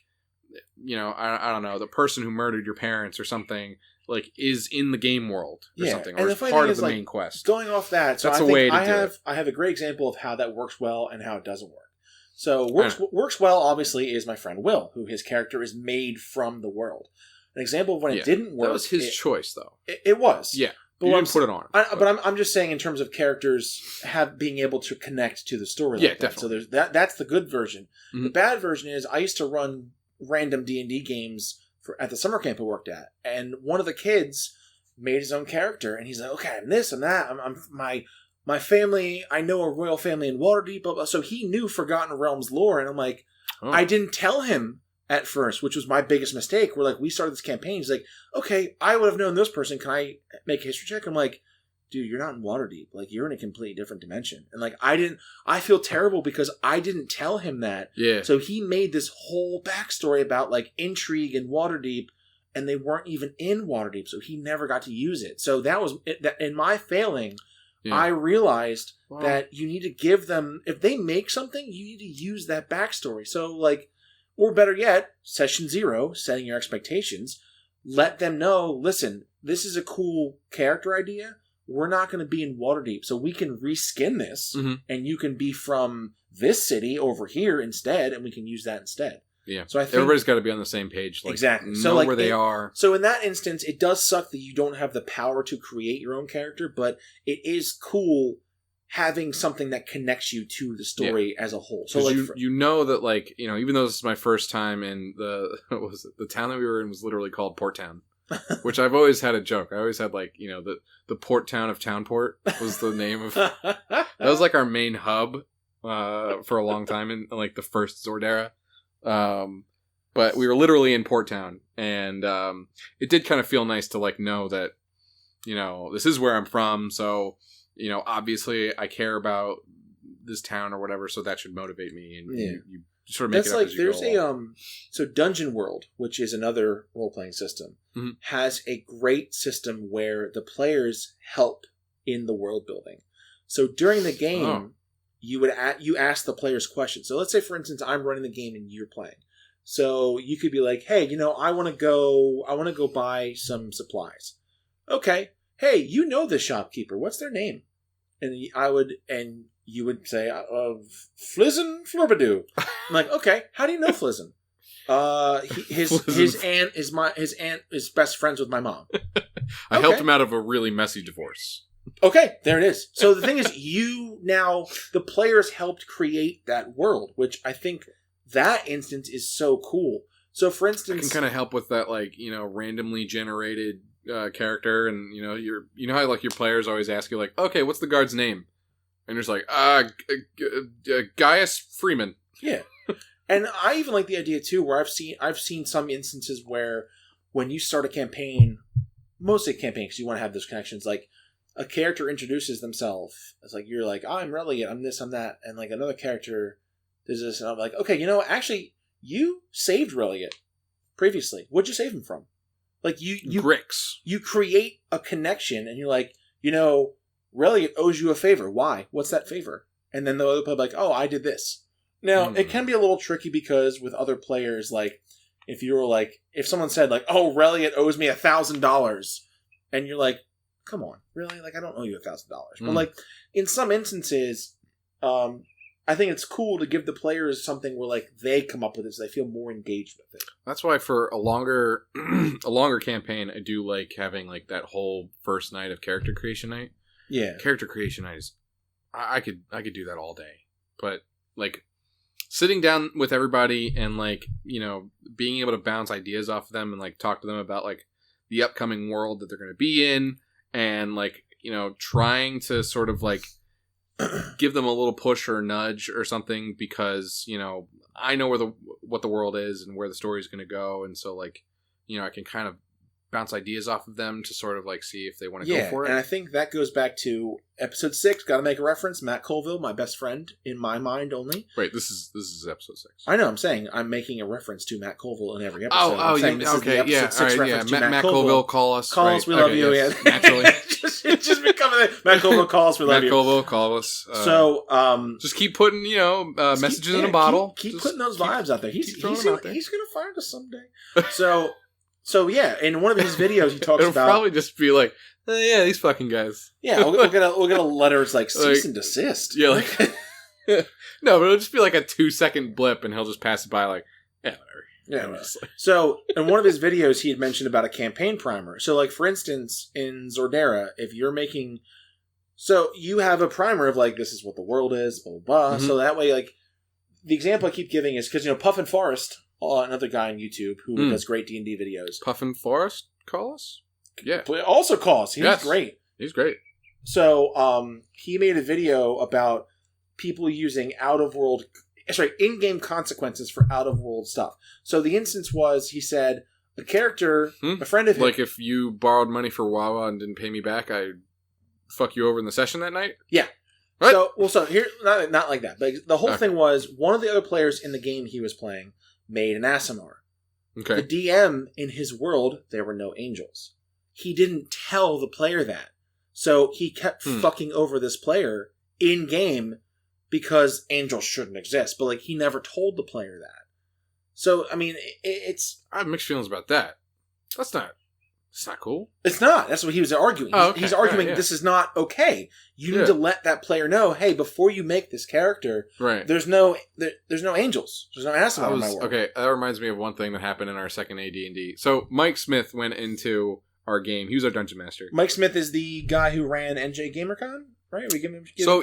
you know, I don't know, the person who murdered your parents or something, like, is in the game world or something, or is part of the main quest. Going off that, so that's I a think way to I have a great example of how that works well and how it doesn't work. So works well, obviously, is my friend Will, who his character is made from the world. An example of when it didn't work. That was his choice, though. It was. Yeah. But you didn't put it on. But I'm just saying in terms of characters being able to connect to the story. Yeah, like definitely. So there's that's the good version. Mm-hmm. The bad version is I used to run random D&D games at the summer camp I worked at, and one of the kids made his own character, and he's like, okay, I'm this, I'm that, I'm my family, I know a royal family in Waterdeep, blah, blah. So he knew Forgotten Realms lore, and I'm like, I didn't tell him at first, which was my biggest mistake. We're like, we started this campaign. He's like, okay, I would have known this person. Can I make a history check? I'm like, dude, you're not in Waterdeep. Like, you're in a completely different dimension. And, like, I feel terrible because I didn't tell him that. Yeah. So he made this whole backstory about, like, intrigue in Waterdeep, and they weren't even in Waterdeep, so he never got to use it. So that was, in my failing, I realized that you need to give them, if they make something, you need to use that backstory. So, like, or better yet, session 0, setting your expectations, let them know, listen, this is a cool character idea. We're not going to be in Waterdeep, so we can reskin this, and you can be from this city over here instead, and we can use that instead. Yeah. So I think everybody's got to be on the same page. Like, exactly. Know so, like, where they are. So in that instance, it does suck that you don't have the power to create your own character, but it is cool having something that connects you to the story as a whole. So, like, you know that, like, you know, even though this is my first time in the town that we were in was literally called Port Town, which I've always had a joke. I always had, like, you know, the Port Town of Townport was the name of that was like our main hub for a long time in, like, the first Zord era. But we were literally in Port Town, and it did kind of feel nice to, like, know that, you know, this is where I'm from, so, you know, obviously I care about this town or whatever, so that should motivate me, and you sort of make it up as you go along. There's so Dungeon World, which is another role-playing system, has a great system where the players help in the world building. So during the game, you ask the players questions. So let's say, for instance, I'm running the game and you're playing. So you could be like, hey, you know, I want to go buy some supplies. Okay. Hey, you know the shopkeeper. What's their name? And you would say, Flizzin Flurbadoo. I'm like, okay, how do you know Flizzin? His aunt is best friends with my mom. I helped him out of a really messy divorce. Okay, there it is. So the thing is, the players helped create that world, which I think that instance is so cool. So, for instance, I can kind of help with that, like, you know, randomly generated character, and you know how, like, your players always ask you, like, okay, what's the guard's name? And you're just like, Gaius Freeman. Yeah, and I even like the idea too, where I've seen some instances where when you start a campaign, mostly a campaign because you want to have those connections, like, a character introduces themselves. It's like, you're like, I'm Reliant, I'm this, I'm that. And, like, another character does this. And I'm like, okay, you know, actually, you saved Reliant previously. What'd you save him from? Like, you Grix. You create a connection, and you're like, you know, Reliant owes you a favor. Why? What's that favor? And then the other player like, oh, I did this. Now, it can be a little tricky because with other players, like, if someone said, like, oh, Reliant owes me $1,000, and you're like, come on, really? Like, I don't owe you $1,000. But Mm. like, in some instances, I think it's cool to give the players something where like they come up with it so they feel more engaged with it. That's why for a longer a longer campaign, I do like having like that whole first night of character creation night. Yeah. Character creation night is I could do that all day. But like sitting down with everybody and like, you know, being able to bounce ideas off of them and like talk to them about like the upcoming world that they're going to be in and like, you know, trying to sort of like give them a little push or a nudge or something because, you know, I know what the world is and where the story is going to go. And so like, you know, I can kind of bounce ideas off of them to sort of like see if they want to go for it. And I think that goes back to episode 6. Got to make a reference. Matt Colville, my best friend in my mind only. Wait, this is episode 6. I know. I'm saying I'm making a reference to Matt Colville in every episode. Oh, yeah, okay, yeah, all right, yeah. Matt Colville, call us. Call us, we love you. Yes, Yeah, naturally. just becoming Matt Colville, call us, we love Matt you. Colville, call us. So, just keep putting, you know, messages in a bottle. Keep Just putting those vibes out there. He's keep throwing them out there. he's gonna find us someday. So yeah, in one of his videos, he talks It'll about probably just be like, yeah, these fucking guys. yeah, we'll get a letter. It's like cease and desist. Yeah, like no, but it'll just be like a 2-second blip, and he'll just pass it by like, yeah, whatever. Yeah. I'm just like- So in one of his videos, he had mentioned about a campaign primer. So like for instance, in Zordera, if you're making, so you have a primer of like this is what the world is, blah blah blah. Mhm. So that way, like the example I keep giving is because Puffin Forest, another guy on YouTube who does great D&D videos, Puffin Forest, call us. Yeah, but also calls. He's Yes. great. he's great. So he made a video about people using in-game consequences for out-of-world stuff. So the instance was, he said, a character, a friend of his... Like if you borrowed money for Wawa and didn't pay me back, I'd fuck you over in the session that night? Yeah. What? So here, not like that. But the whole thing was, one of the other players in the game he was playing made an Aasimar. Okay. The DM, in his world, there were no angels. He didn't tell the player that. So he kept fucking over this player in-game because angels shouldn't exist. But, like, he never told the player that. So, I mean, it's... I have mixed feelings about that. It's not cool. It's not. That's what he was arguing. Oh, okay. He's arguing Yeah. this is not okay. You need to let that player know, hey, before you make this character, Right. there's no angels. There's no Aasimar in my world. Okay, that reminds me of one thing that happened in our second AD&D. So Mike Smith went into our game. He was our dungeon master. Mike Smith is the guy who ran NJ GamerCon, right? We give him. So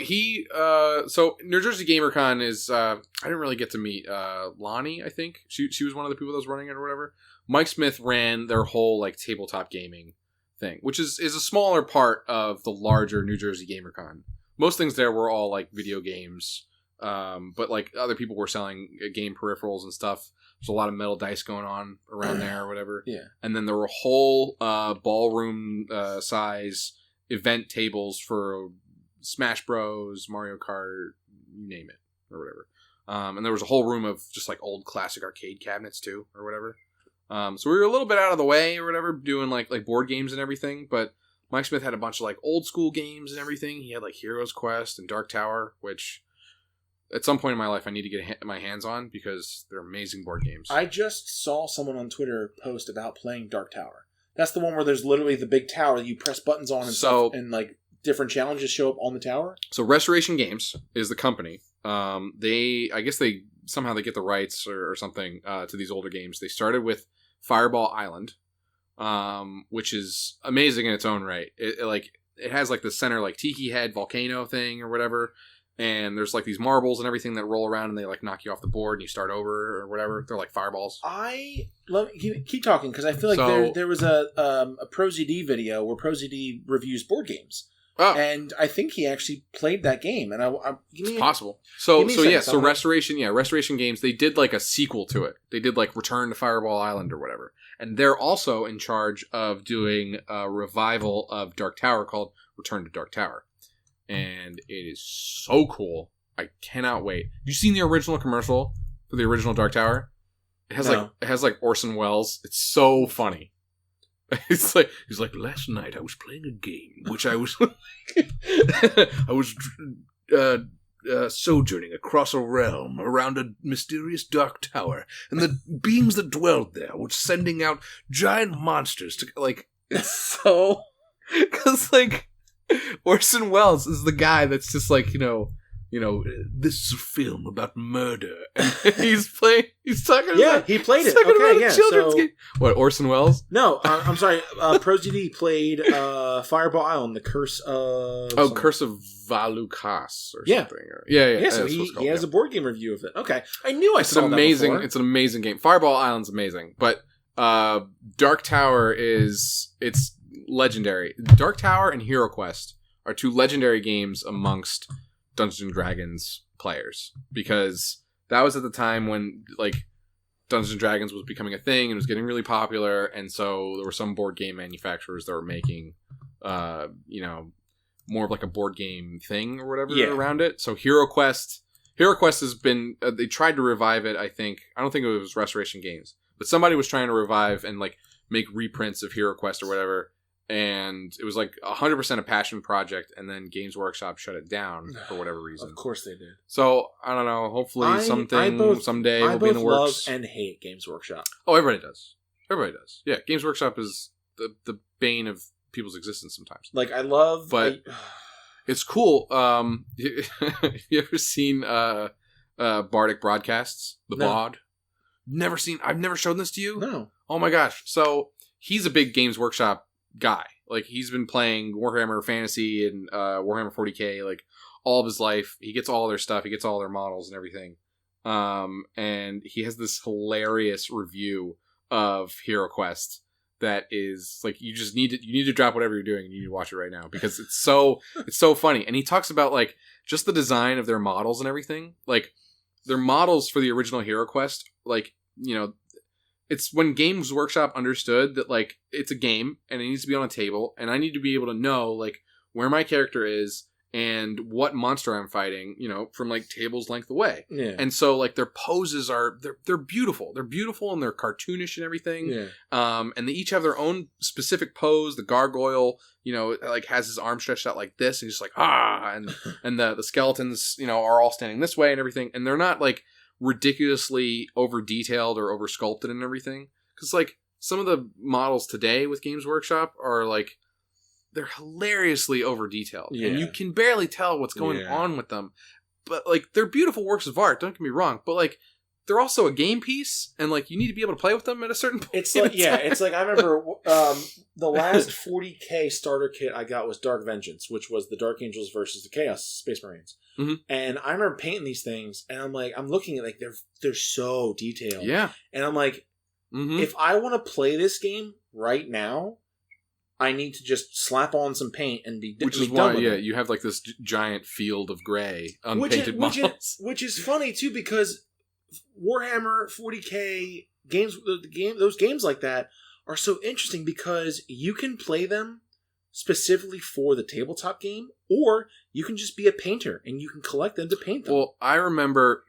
so New Jersey GamerCon is, I didn't really get to meet Lonnie, I think. She was one of the people that was running it or whatever. Mike Smith ran their whole, like, tabletop gaming thing, which is a smaller part of the larger New Jersey GamerCon. Most things there were all, like, video games, but, like, other people were selling game peripherals and stuff. There's a lot of metal dice going on around there or whatever. Yeah. And then there were whole ballroom size event tables for Smash Bros, Mario Kart, you name it, or whatever. And there was a whole room of just like old classic arcade cabinets too, or whatever. So we were a little bit out of the way or whatever, doing like board games and everything. But Mike Smith had a bunch of like old school games and everything. He had like Heroes Quest and Dark Tower, which at some point in my life I need to get my hands on because they're amazing board games. I just saw someone on Twitter post about playing Dark Tower. That's the one where there's literally the big tower that you press buttons on and stuff, and like different challenges show up on the tower. So Restoration Games is the company. I guess they somehow they get the rights or something to these older games. They started with Fireball Island, which is amazing in its own right. It has like the center like tiki head volcano thing or whatever, and there's like these marbles and everything that roll around and they like knock you off the board and you start over or whatever. They're like fireballs. Keep talking because I feel like there was a ProZD video where ProZD reviews board games. Oh. And I think he actually played that game, and it's possible. So Restoration Games, they did like a sequel to it. They did like Return to Fireball Island or whatever, and they're also in charge of doing a revival of Dark Tower called Return to Dark Tower, and it is so cool. I cannot wait. You seen the original commercial for the original Dark Tower? It has like Orson Welles. It's so funny. It's like he's like, last night I was playing a game which I was sojourning across a realm around a mysterious dark tower, and the beings that dwelled there were sending out giant monsters to like. It's so Because like Orson Welles is the guy that's just like this is a film about murder, and he's talking about he played it. talking Okay, about a yeah. children's So game. What, Orson Welles? no, I'm sorry. ProZD played Fireball Island: The Curse of Curse of Valukas or Yeah. something. Yeah. Yeah, so that's what he it's called, has yeah. a board game review of it. Okay, I knew I It's saw an amazing. that before. It's an amazing game. Fireball Island's amazing, but Dark Tower it's legendary. Dark Tower and Hero Quest are two legendary games amongst Dungeons and Dragons players, because that was at the time when like Dungeons and Dragons was becoming a thing and was getting really popular, and so there were some board game manufacturers that were making more of like a board game thing or whatever around it. So Hero Quest has been they tried to revive it. I don't think it was Restoration Games, but somebody was trying to revive and like make reprints of Hero Quest or whatever, and it was like 100% a passion project, and then Games Workshop shut it down for whatever reason. Of course they did. So I don't know. Hopefully someday I will be in the both works. love and hate Games Workshop. Oh, everybody does. Everybody does. Yeah, Games Workshop is the bane of people's existence sometimes. Like I love, But it's cool. Have you ever seen Bardic Broadcasts? The No. BOD? I've never shown this to you? no. Oh my gosh. So he's a big Games Workshop guy. Like he's been playing Warhammer Fantasy and Warhammer 40K like all of his life. He gets all their stuff. He gets all their models and everything. And he has this hilarious review of Hero Quest that is like you need to drop whatever you're doing and you need to watch it right now because it's so funny. And he talks about like just the design of their models and everything. Like their models for the original Hero Quest, like, it's when Games Workshop understood that like it's a game and it needs to be on a table and I need to be able to know like where my character is and what monster I'm fighting, from like table's length away. Yeah. And so like their poses they're beautiful. They're beautiful and they're cartoonish and everything. Yeah. And they each have their own specific pose. The gargoyle, like has his arm stretched out like this and he's just like, and the skeletons, are all standing this way and everything. And they're not like ridiculously over detailed or over sculpted and everything. Cause like some of the models today with Games Workshop are like, they're hilariously over detailed and you can barely tell what's going on with them, but like they're beautiful works of art. Don't get me wrong, but like they're also a game piece and like you need to be able to play with them at a certain point. It's like, it's like I remember the last 40K starter kit I got was Dark Vengeance, which was the Dark Angels versus the Chaos Space Marines. Mm-hmm. And I remember painting these things and I'm looking at like they're so detailed. Yeah. And I'm like, if I want to play this game right now, I need to just slap on some paint and be which is done why, with it. you have like this giant field of gray unpainted models. Which is funny too because Warhammer 40K games, those games like that are so interesting because you can play them specifically for the tabletop game, or you can just be a painter and you can collect them to paint them. Well, I remember,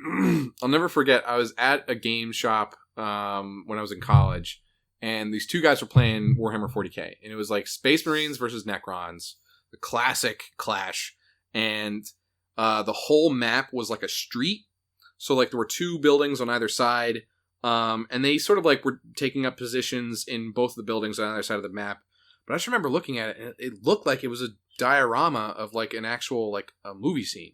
I'll never forget. I was at a game shop when I was in college. And these two guys were playing Warhammer 40K. And it was like Space Marines versus Necrons. The classic clash. And the whole map was like a street. So like there were two buildings on either side. And they sort of like were taking up positions in both the buildings on either side of the map. But I just remember looking at it and it looked like it was a diorama of like an actual like a movie scene,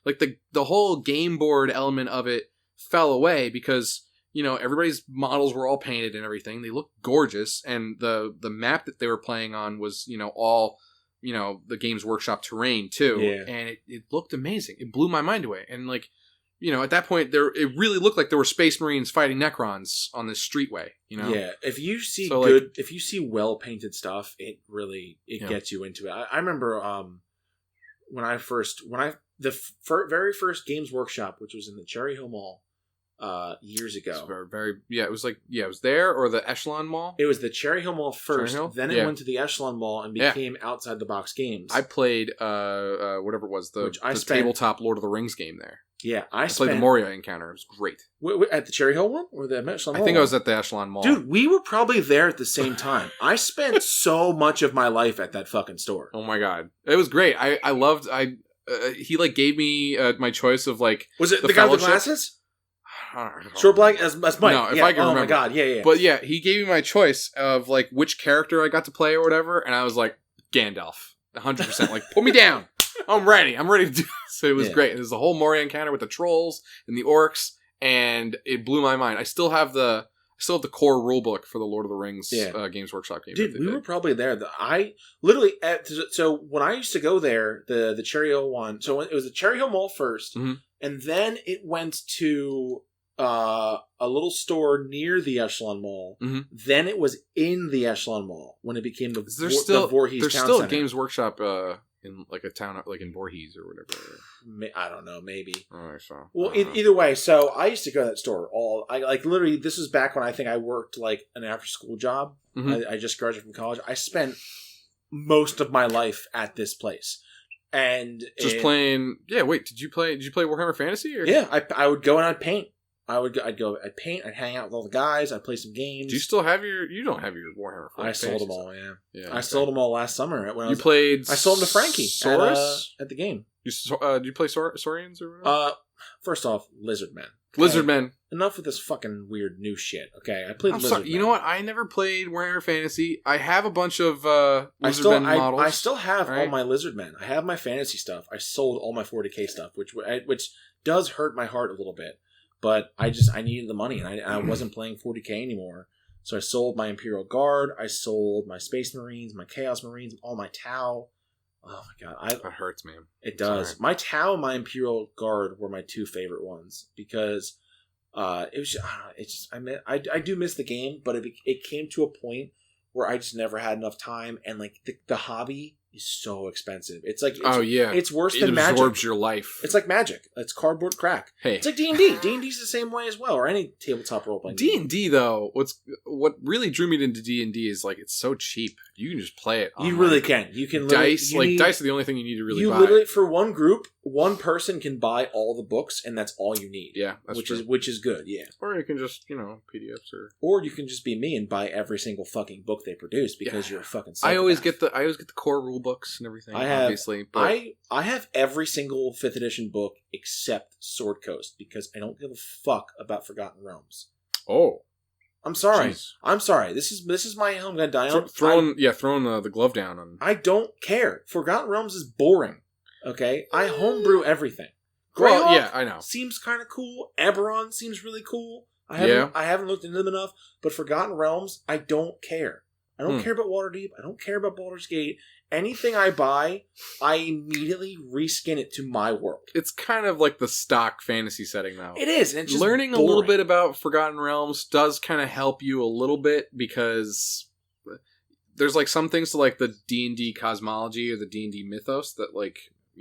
Like the whole game board element of it fell away because everybody's models were all painted and everything. They looked gorgeous. And the map that they were playing on was, all, the Games Workshop terrain too. Yeah. And it looked amazing. It blew my mind away. And like, at that point it really looked like there were Space Marines fighting Necrons on this streetway, Yeah. If you see if you see well painted stuff, it really, gets you into it. I remember, the very first Games Workshop, which was in the Cherry Hill Mall, years ago. It was there or the Echelon Mall. It was the Cherry Hill Mall first, then it Yeah. went to the Echelon Mall and became Outside the Box Games. I played whatever it was the tabletop Lord of the Rings game there. Yeah, I played the Moria encounter. It was great. At the Cherry Hill one or the Echelon Mall? I think I was at the Echelon Mall. Dude, we were probably there at the same time. I spent so much of my life at that fucking store. Oh my god, it was great. I loved. He like gave me my choice of like. Was it the guy with the glasses? Short black as Mike. No, if I can remember. Oh my god, yeah. But yeah, he gave me my choice of like which character I got to play or whatever, and I was like, Gandalf. 100%. Like, put me down. I'm ready. I'm ready to do this. It was Yeah. great. There's the whole Moria encounter with the trolls and the orcs, and it blew my mind. I still have the core rulebook for the Lord of the Rings Games Workshop game. Dude, we were probably there. I literally so when I used to go there, the Cherry Hill one. So it was the Cherry Hill Mall 1st, Mhm. and then it went to a little store near the Echelon Mall. Mhm. Then it was in the Echelon Mall when it became the Voorhees there's Town still Center. a Games Workshop in like a town like in Voorhees or whatever. I don't know, maybe. Oh, I saw. Well, either way, so I used to go to that store. Literally, this was back when I think I worked like an after school job. Mhm. I just graduated from college. I spent most of my life at this place, and Just playing. Yeah, wait. Did you play Warhammer Fantasy? Or? Yeah, I would go and I'd paint. I'd paint. I'd hang out with all the guys. I'd play some games. Do you still have your? You don't have your Warhammer. I sold them Fantasy all. stuff. Yeah, Yeah. I sold them all last summer. You played. I sold them to Frankie Saurus at the game. Do you play Saurians or whatever? First off, Lizardmen. Lizardmen. Enough with this fucking weird new shit. Okay, I played. I'm Lizardmen. sorry. You know what? I never played Warhammer Fantasy. I have a bunch of I still Lizardmen models. I still have all right? my Lizardmen. I have my fantasy stuff. I sold all my 40K stuff, which does hurt my heart a little bit. But I needed the money, and I wasn't playing 40K anymore. So I sold my Imperial Guard. I sold my Space Marines, my Chaos Marines, all my Tau. Oh my god, That hurts, man. it does. Sorry. My Tau and my Imperial Guard were my two favorite ones because it was. I do miss the game, but it came to a point where I just never had enough time, and like the hobby is so expensive. It's it's worse it than Magic. absorbs your life. It's like Magic. It's cardboard crack. Hey, It's like D&D. D&D's the same way as well, or any tabletop role playing. D&D though. What really drew me into D&D is like it's so cheap. You can just play it. You online. really can. You can dice. Dice are the only thing you need to really you buy. literally for one group, one person can buy all the books, and that's all you need. Yeah, that's true. which is good. Yeah. Or you can just PDFs Or you can just be me and buy every single fucking book they produce because you're a fucking psychopath. I always get the core rule books and everything. Obviously, but I have every single 5th edition book except Sword Coast because I don't give a fuck about Forgotten Realms. oh, I'm sorry. jeez. I'm sorry. This is my hill I'm gonna die on. throwing the glove down on. I don't care. Forgotten Realms is boring. Okay, I homebrew everything. Well, Greyhawk yeah, I know. seems kind of cool. Eberron seems really cool. I haven't looked into them enough, but Forgotten Realms, I don't care. I don't care about Waterdeep. I don't care about Baldur's Gate. Anything I buy, I immediately reskin it to my world. It's kind of like the stock fantasy setting now. It is. And it's just Learning boring. a little bit about Forgotten Realms does kind of help you a little bit because there's like some things to like the D&D cosmology or the D&D mythos that like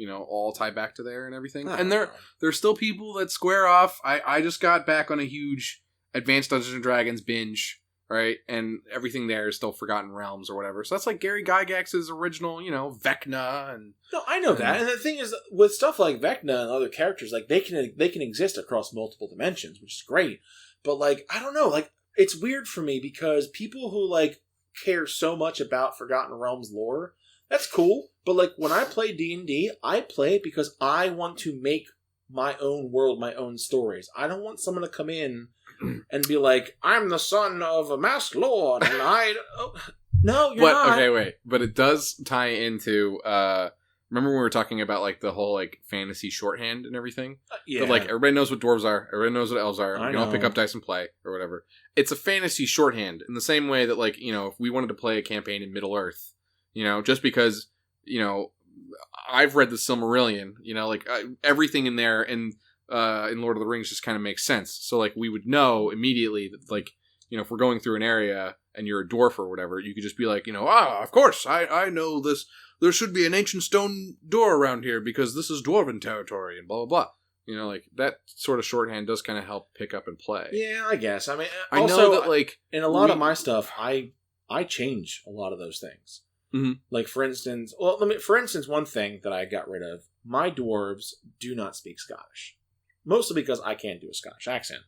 all tie back to there and everything. And there's still people that square off. I just got back on a huge Advanced Dungeons and Dragons binge. Right, and everything there is still Forgotten Realms or whatever. So that's like Gary Gygax's original, Vecna and. No, I know that, and the thing is, with stuff like Vecna and other characters, like they can exist across multiple dimensions, which is great. But like, I don't know, like it's weird for me because people who like care so much about Forgotten Realms lore, that's cool. But like when I play D&D, I play it because I want to make my own world, my own stories. I don't want someone to come in and be like, I'm the son of a masked lord, and no, you're not. Okay, wait. But it does tie into, remember when we were talking about, like, the whole, like, fantasy shorthand and everything? Yeah. But, like, everybody knows what dwarves are. Everybody knows what elves are. I You can all know. pick up dice and play, or whatever. It's a fantasy shorthand, in the same way that, like, if we wanted to play a campaign in Middle-earth, just because, I've read the Silmarillion, everything in there, and in Lord of the Rings just kind of makes sense. So, like, we would know immediately that, like, if we're going through an area and you're a dwarf or whatever, you could just be like, of course, I know this. There should be an ancient stone door around here because this is dwarven territory and blah, blah, blah. Like, that sort of shorthand does kind of help pick up and play. Yeah, I guess. I mean, I also, know that, like... in a lot of my stuff, I change a lot of those things. Mm-hmm. Like, for instance, one thing that I got rid of, my dwarves do not speak Scottish. Mostly because I can't do a Scottish accent.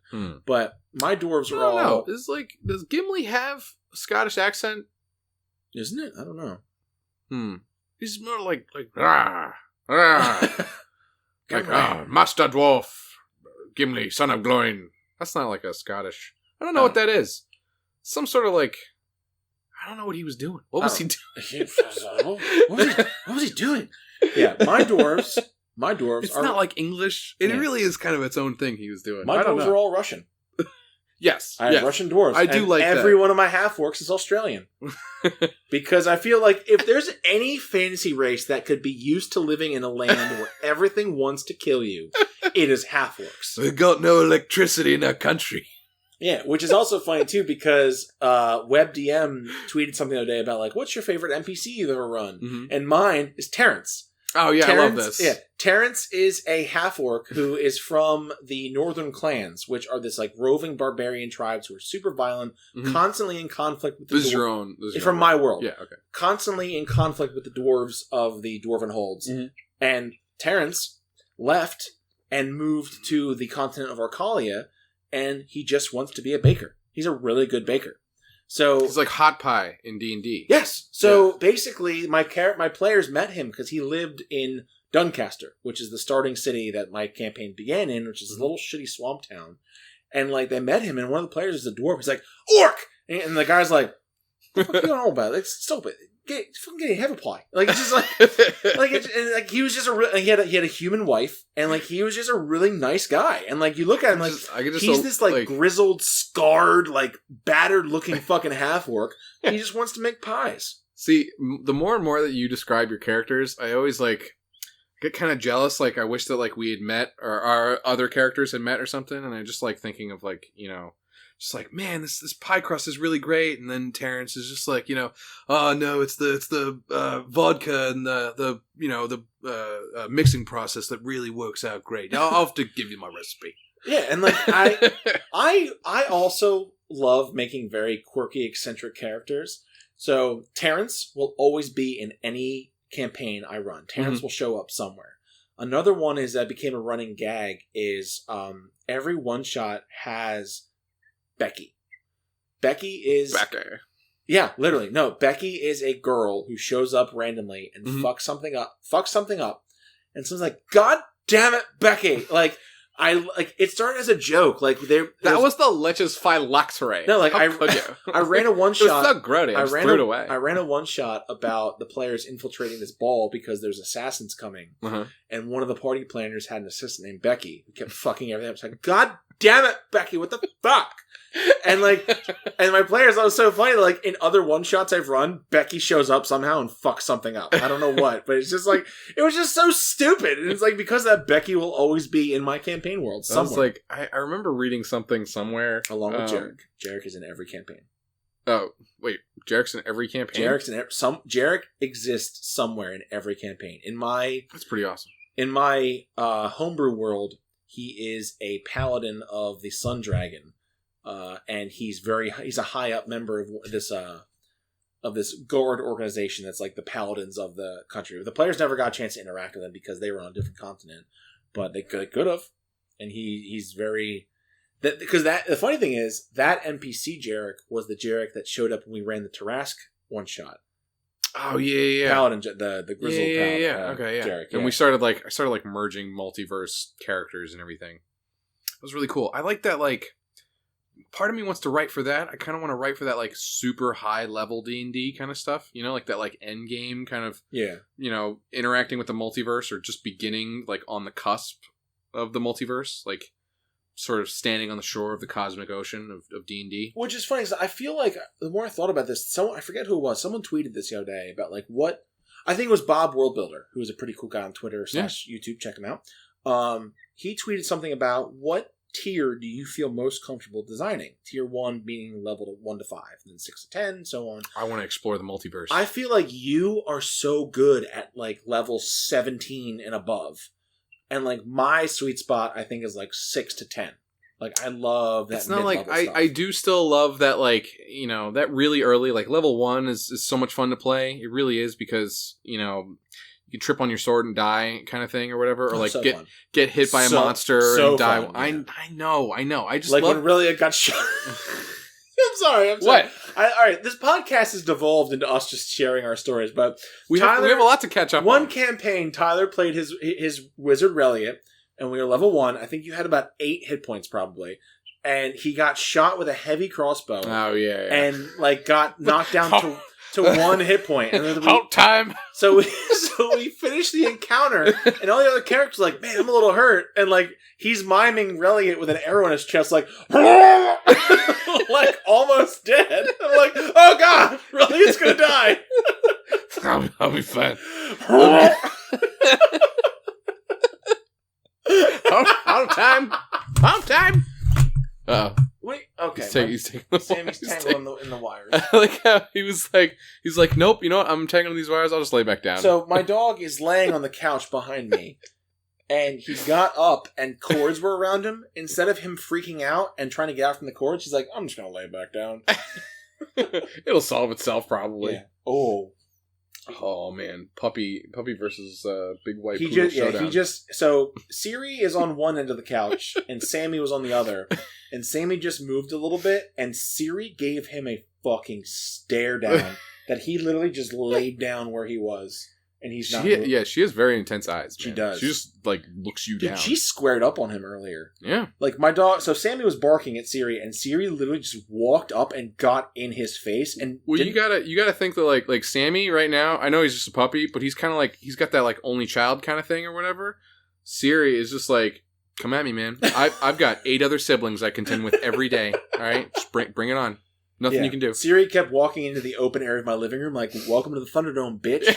But my dwarves are all... No. Does Gimli have a Scottish accent? Isn't it? I don't know. He's more like rah, rah. Like, Master Dwarf, Gimli, son of Gloin. That's not like a Scottish... I don't know what that is. Some sort of like... I don't know what he was doing. What was he doing? What was he doing? Yeah, my dwarves It's not like English. It really is kind of its own thing he was doing. My dwarves are all Russian. Yes. I have Russian dwarves. I do like every one of my half-orcs is Australian. Because I feel like if there's any fantasy race that could be used to living in a land where everything wants to kill you, it is half-orcs. We got no electricity in our country. Yeah, which is also funny too because WebDM tweeted something the other day about like, what's your favorite NPC you've ever run? Mm-hmm. And mine is Terrence. Oh yeah, Terrence, I love this. Yeah, Terrence is a half-orc who is from the Northern Clans, which are this like roving barbarian tribes who are super violent, constantly in conflict with the This is your own. From my world. Yeah, okay. Constantly in conflict with the dwarves of the Dwarven Holds. Mm-hmm. And Terrence left and moved to the continent of Arcalia, and he just wants to be a baker. He's a really good baker. So it's like Hot Pie in D&D. Yes. So basically, my players met him because he lived in Doncaster, which is the starting city that my campaign began in, which is a little shitty swamp town. And like they met him, and one of the players is a dwarf. He's like, "Orc!" And the guy's like, "What the fuck you know about it? Like, stupid. Get a heavy pie." Like it's just like he was just he had a human wife, and like he was just a really nice guy. And like you look at him, like he's this like grizzled, scarred, like battered looking fucking half orc. He just wants to make pies. See, the more and more that you describe your characters, I always like get kind of jealous. Like I wish that like we had met or our other characters had met or something. And I just like thinking of like just like, man, this pie crust is really great, and then Terrence is just like, oh no, it's the vodka and the mixing process that really works out great. I'll have to give you my recipe. Yeah, and like I also love making very quirky, eccentric characters. So Terrence will always be in any campaign I run. Terrence will show up somewhere. Another one is that became a running gag is every one shot has Becky. Becky is... Becky. Yeah, literally. No, Becky is a girl who shows up randomly and fucks something up. And someone's like, God damn it, Becky! Like, it started as a joke. Like, that was the Leches Phylactery. No, like, I ran a one-shot. It was so grody. I threw it away. I ran a one-shot about the players infiltrating this ball because there's assassins coming. Uh-huh. And one of the party planners had an assistant named Becky who kept fucking everything up. It's like, God damn it, Becky, what the fuck? And my players, that was so funny. Like in other one shots I've run, Becky shows up somehow and fucks something up. I don't know what, but it's just like it was just so stupid. And it's like because of that, Becky will always be in my campaign world. Somewhere. Like I remember reading something somewhere along with Jarek. Jarek is in every campaign. Oh wait, Jarek's in every campaign. Jarek exists somewhere in every campaign. That's pretty awesome. In my homebrew world, he is a paladin of the Sun Dragon. And he's a high up member of this guard organization that's like the paladins of the country. The players never got a chance to interact with them because they were on a different continent, but they could have. And he's very because the funny thing is that NPC Jarek was the Jarek that showed up when we ran the Tarask one shot. Oh yeah. Paladin, the grizzled paladin. Yeah. Okay, yeah. Jarek, and we started merging multiverse characters and everything. It was really cool. I like that part of me wants to write for that. I kind of want to write for that like super high level D&D kind of stuff, like that like end game kind of, interacting with the multiverse or just beginning like on the cusp of the multiverse, like sort of standing on the shore of the cosmic ocean of D&D. Which is funny because I feel like the more I thought about this, I forget who it was. Someone tweeted this the other day about like what I think it was Bob Worldbuilder, who is a pretty cool guy on Twitter / YouTube. Check him out. He tweeted something about what tier do you feel most comfortable designing? Tier 1 being level 1 to 5, and then 6 to 10, so on. I want to explore the multiverse. I feel like you are so good at like level 17 and above. And like my sweet spot I think is like 6 to 10. Like I love that. It's not like I do still love that like, that really early like level 1 is so much fun to play. It really is because, you trip on your sword and die kind of thing or whatever, or like so get hit by a monster and die. Fun, yeah. I know. I just like love... when Relia got shot. I'm sorry. What? All right, this podcast has devolved into us just sharing our stories, but we have a lot to catch up. One campaign, Tyler played his wizard Relia, and we were level 1. I think you had about 8 hit points probably. and he got shot with a heavy crossbow. Oh yeah. And like got knocked down to 1 hit point. And then Halt time. So we finished the encounter, and all the other characters were like, man, I'm a little hurt, and like he's miming Reliant with an arrow in his chest, like like almost dead. I'm like, oh god, Reliant's gonna die. I'll be fine. Halt time. Halt time. Wait, okay. He's taking the Sammy's tangled in the wires. I like how he's like, nope, you know what? I'm tangling these wires. I'll just lay back down. So my dog is laying on the couch behind me, and he got up, and cords were around him. Instead of him freaking out and trying to get out from the cords, he's like, I'm just going to lay back down. It'll solve itself, probably. Yeah. Oh man, puppy versus big white he poodle just showdown. So Siri is on one end of the couch and Sammy was on the other, and Sammy just moved a little bit and Siri gave him a fucking stare down that he literally just laid down where he was, and he's not moving. Yeah, she has very intense eyes. She man. does. She just like looks you down. She squared up on him earlier. Yeah. Like my dog, so Sammy was barking at Siri, and Siri literally just walked up and got in his face. And well, you gotta think that like Sammy right now. I know he's just a puppy, but he's kind of like he's got that like only child kind of thing or whatever. Siri is just like, come at me, man. I've got 8 other siblings I contend with every day. All right, just bring it on. Nothing you can do. Siri kept walking into the open area of my living room, like, welcome to the Thunderdome, bitch.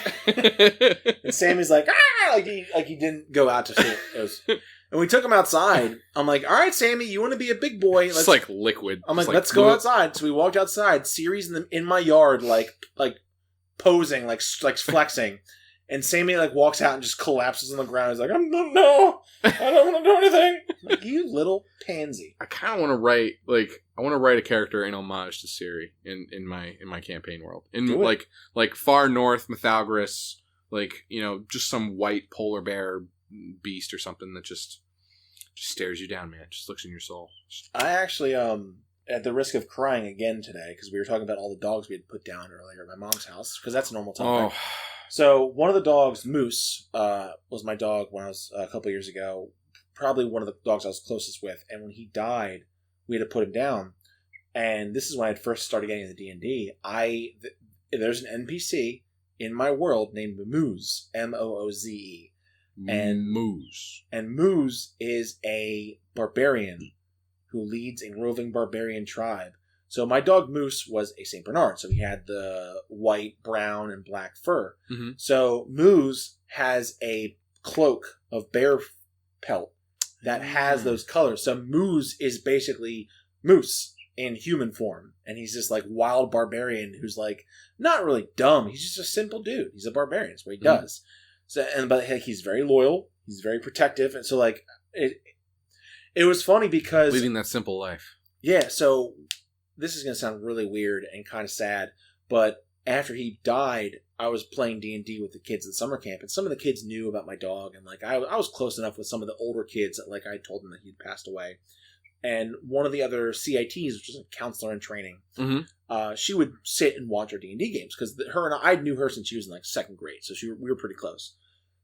And Sammy's like, ah! Like he didn't go out to see it. And we took him outside. I'm like, all right, Sammy, you want to be a big boy? It's like liquid. I'm like, let's go outside. So we walked outside. Siri's in my yard, like posing, like flexing. And Sammy like walks out and just collapses on the ground. He's like, no, I don't want to do anything. I'm like, you little pansy. I kind of want to write a character in homage to Siri in my campaign world. In like far north Mythalgris, like, you know, just some white polar bear beast or something that just stares you down, man. Just looks in your soul. I actually at the risk of crying again today, because we were talking about all the dogs we had put down earlier at my mom's house, because that's a normal topic. Oh. So one of the dogs, Moose, was my dog when I was a couple years ago. Probably one of the dogs I was closest with. And when he died, we had to put him down. And this is when I first started getting into D&D. There's an NPC in my world named Mooze, Mooze. And Moose. And Moose is a barbarian who leads a roving barbarian tribe. So my dog Moose was a St. Bernard, so he had the white, brown, and black fur. Mm-hmm. So Moose has a cloak of bear pelt that has those colors. So Moose is basically Moose in human form, and he's this like wild barbarian who's like not really dumb. He's just a simple dude. He's a barbarian. That's what he does. So, but like, he's very loyal. He's very protective, and so like it was funny because leading that simple life. Yeah. So this is going to sound really weird and kind of sad, but after he died, I was playing D&D with the kids in summer camp, and some of the kids knew about my dog, and like I was close enough with some of the older kids that like I told them that he'd passed away. And one of the other CITs, which is a counselor in training, she would sit and watch our D&D games because her and I knew her since she was in like 2nd grade, so we were pretty close.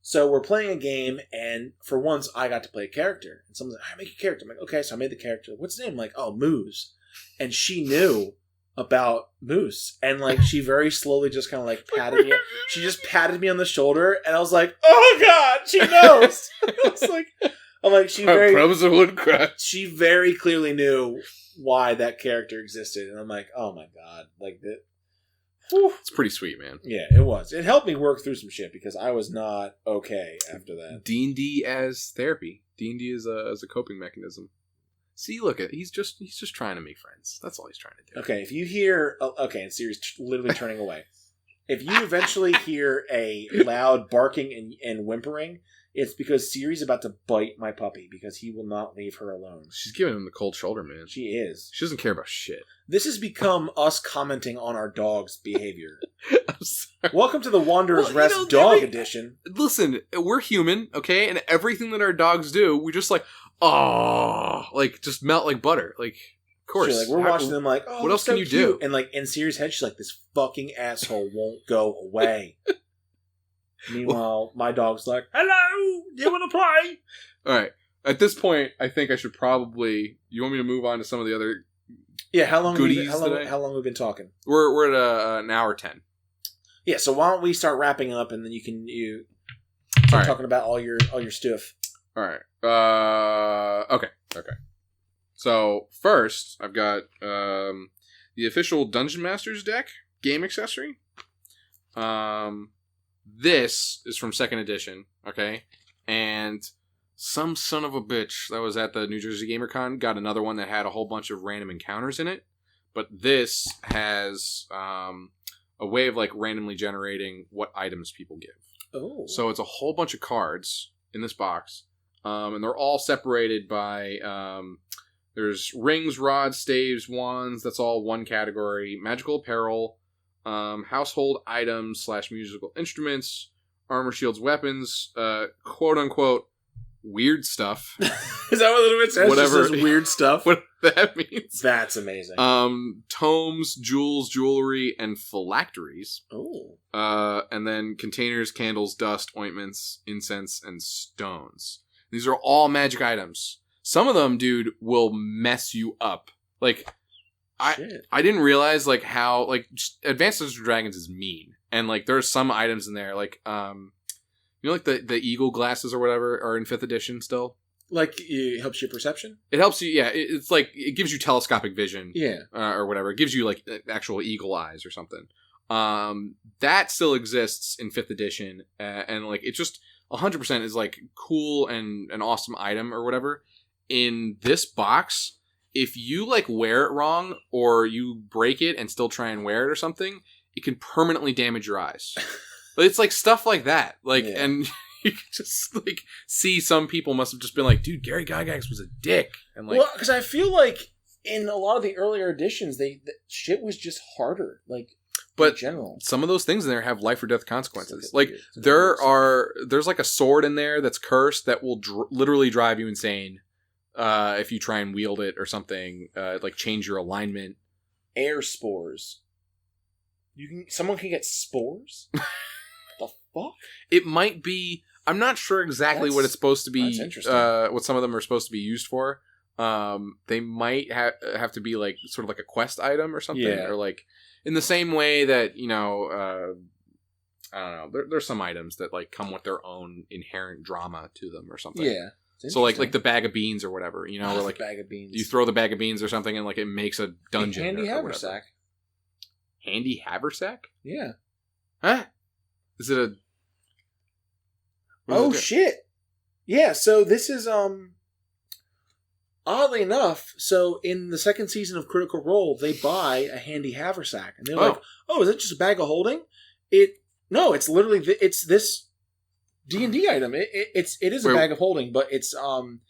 So we're playing a game, and for once I got to play a character, and someone's like, "I make a character." I'm like, "Okay," so I made the character. What's his name? I'm like, "Oh, Moose." And she knew about Moose, and like she very slowly just kind of like patted me. She just patted me on the shoulder, and I was like, "Oh God, she knows." She very clearly knew why that character existed, and I'm like, "Oh my God!" Like that. It's pretty sweet, man. Yeah, it was. It helped me work through some shit because I was not okay after that. D&D as therapy. D&D as a coping mechanism. See, look at he's just trying to make friends. That's all he's trying to do. Okay, if you hear and Siri's literally turning away. If you eventually hear a loud barking and whimpering, it's because Siri's about to bite my puppy because he will not leave her alone. She's giving him the cold shoulder, man. She is. She doesn't care about shit. This has become us commenting on our dog's behavior. I'm sorry. Welcome to the Wanderer's Rest Dog Edition. Listen, we're human, okay? And everything that our dogs do, we just like, just melt like butter. Like, of course. Like, we're watching them like, what else can you do? And like in Siri's head, she's like, this fucking asshole won't go away. Meanwhile, my dog's like, "Hello, do you want to play?" All right. at this point, I think I should probably. You want me to move on to some of the other? Yeah, how long? Goodies How long have we been talking? We're at an hour 10. Yeah, so why don't we start wrapping up, and then you start talking about all your stuff. All right. Okay. So first, I've got the official Dungeon Masters deck game accessory. This is from second edition. Okay, and some son of a bitch that was at the New Jersey GamerCon got another one that had a whole bunch of random encounters in it. But this has a way of like randomly generating what items people give. Oh. So it's a whole bunch of cards in this box. And they're all separated by, there's rings, rods, staves, wands, that's all one category. Magical apparel, household items / musical instruments, armor, shields, weapons, quote unquote, weird stuff. Is that what it says? Whatever. It says weird stuff? What that means. That's amazing. Tomes, jewels, jewelry, and phylacteries. Oh. And then containers, candles, dust, ointments, incense, and stones. These are all magic items. Some of them, dude, will mess you up. Like, I didn't realize, like, how, like, Advanced Dungeons & Dragons is mean. And, like, there's some items in there, like, you know, like, the eagle glasses or whatever are in 5th edition still? Like, it helps your perception? It helps you, yeah. It's like, it gives you telescopic vision. Yeah. Or whatever. It gives you, like, actual eagle eyes or something. That still exists in 5th edition. And, like, it's just 100% is, like, cool and an awesome item or whatever. In this box, if you, like, wear it wrong or you break it and still try and wear it or something, it can permanently damage your eyes. But it's, like, stuff like that. Like, yeah. And you can just, like, see some people must have just been like, dude, Gary Gygax was a dick. And, like, well, because I feel like in a lot of the earlier editions, the shit was just harder. Like, but in general, some of those things in there have life or death consequences. Like, there's like a sword in there that's cursed that will literally drive you insane if you try and wield it or something. Like, change your alignment. Air spores. Someone can get spores? The fuck? It might be. I'm not sure exactly what it's supposed to be. That's interesting. What some of them are supposed to be used for. They might have to be like sort of like a quest item or something, or like in the same way that, you know, I don't know. There's some items that like come with their own inherent drama to them or something. Yeah. So like the bag of beans or whatever, you know, or like bag of beans. You throw the bag of beans or something and like it makes a dungeon. Handy haversack. Handy haversack? Yeah. Huh? Is it a? Oh shit! Yeah. So this is oddly enough. So in the second season of Critical Role, they buy a handy haversack, and they're like, "Oh, is it just a bag of holding?" No, it's literally it's this D&D item. It is a bag of holding, but it's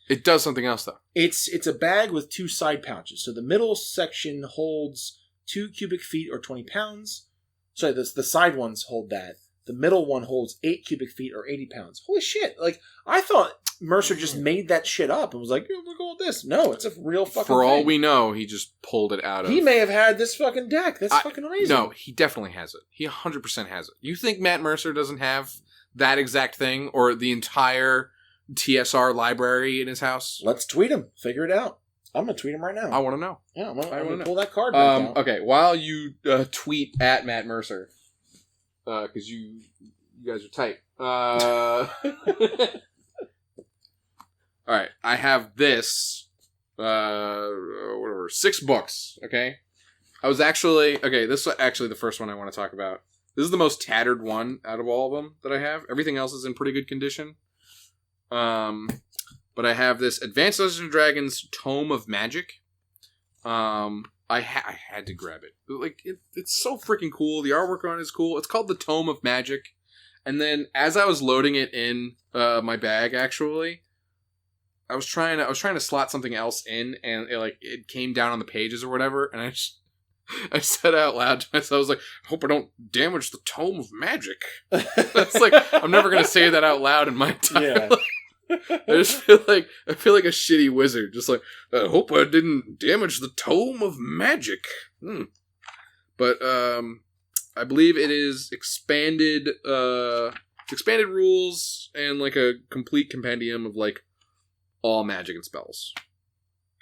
It does something else though. It's a bag with 2 side pouches. So the middle section holds 2 cubic feet or 20 pounds. Sorry, the side ones hold that. The middle one holds 8 cubic feet or 80 pounds. Holy shit! Like, I thought Mercer just made that shit up and was like, "We're going with this." No, it's a real fucking For all thing. we know, he just pulled it out of... He may have had this fucking deck. That's fucking amazing. No, he definitely has it. He 100% has it. You think Matt Mercer doesn't have that exact thing or the entire TSR library in his house? Let's tweet him. Figure it out. I'm going to tweet him right now. I want to know. Yeah, I'm going to pull that card back out. Okay, while you tweet at Matt Mercer, because you guys are tight. All right, I have this, whatever, 6 books, okay? This is actually the first one I want to talk about. This is the most tattered one out of all of them that I have. Everything else is in pretty good condition. But I have this Advanced Dungeons & Dragons Tome of Magic. I had to grab it. Like, it's so freaking cool. The artwork on it is cool. It's called the Tome of Magic. And then as I was loading it in my bag, actually, I was trying to slot something else in, and it came down on the pages or whatever, and I said out loud to myself, I was like, I hope I don't damage the Tome of Magic. That's like, I'm never going to say that out loud in my entire life. I just feel like a shitty wizard. Just like, I hope I didn't damage the Tome of Magic. But I believe it is expanded rules and like a complete compendium of like all magic and spells.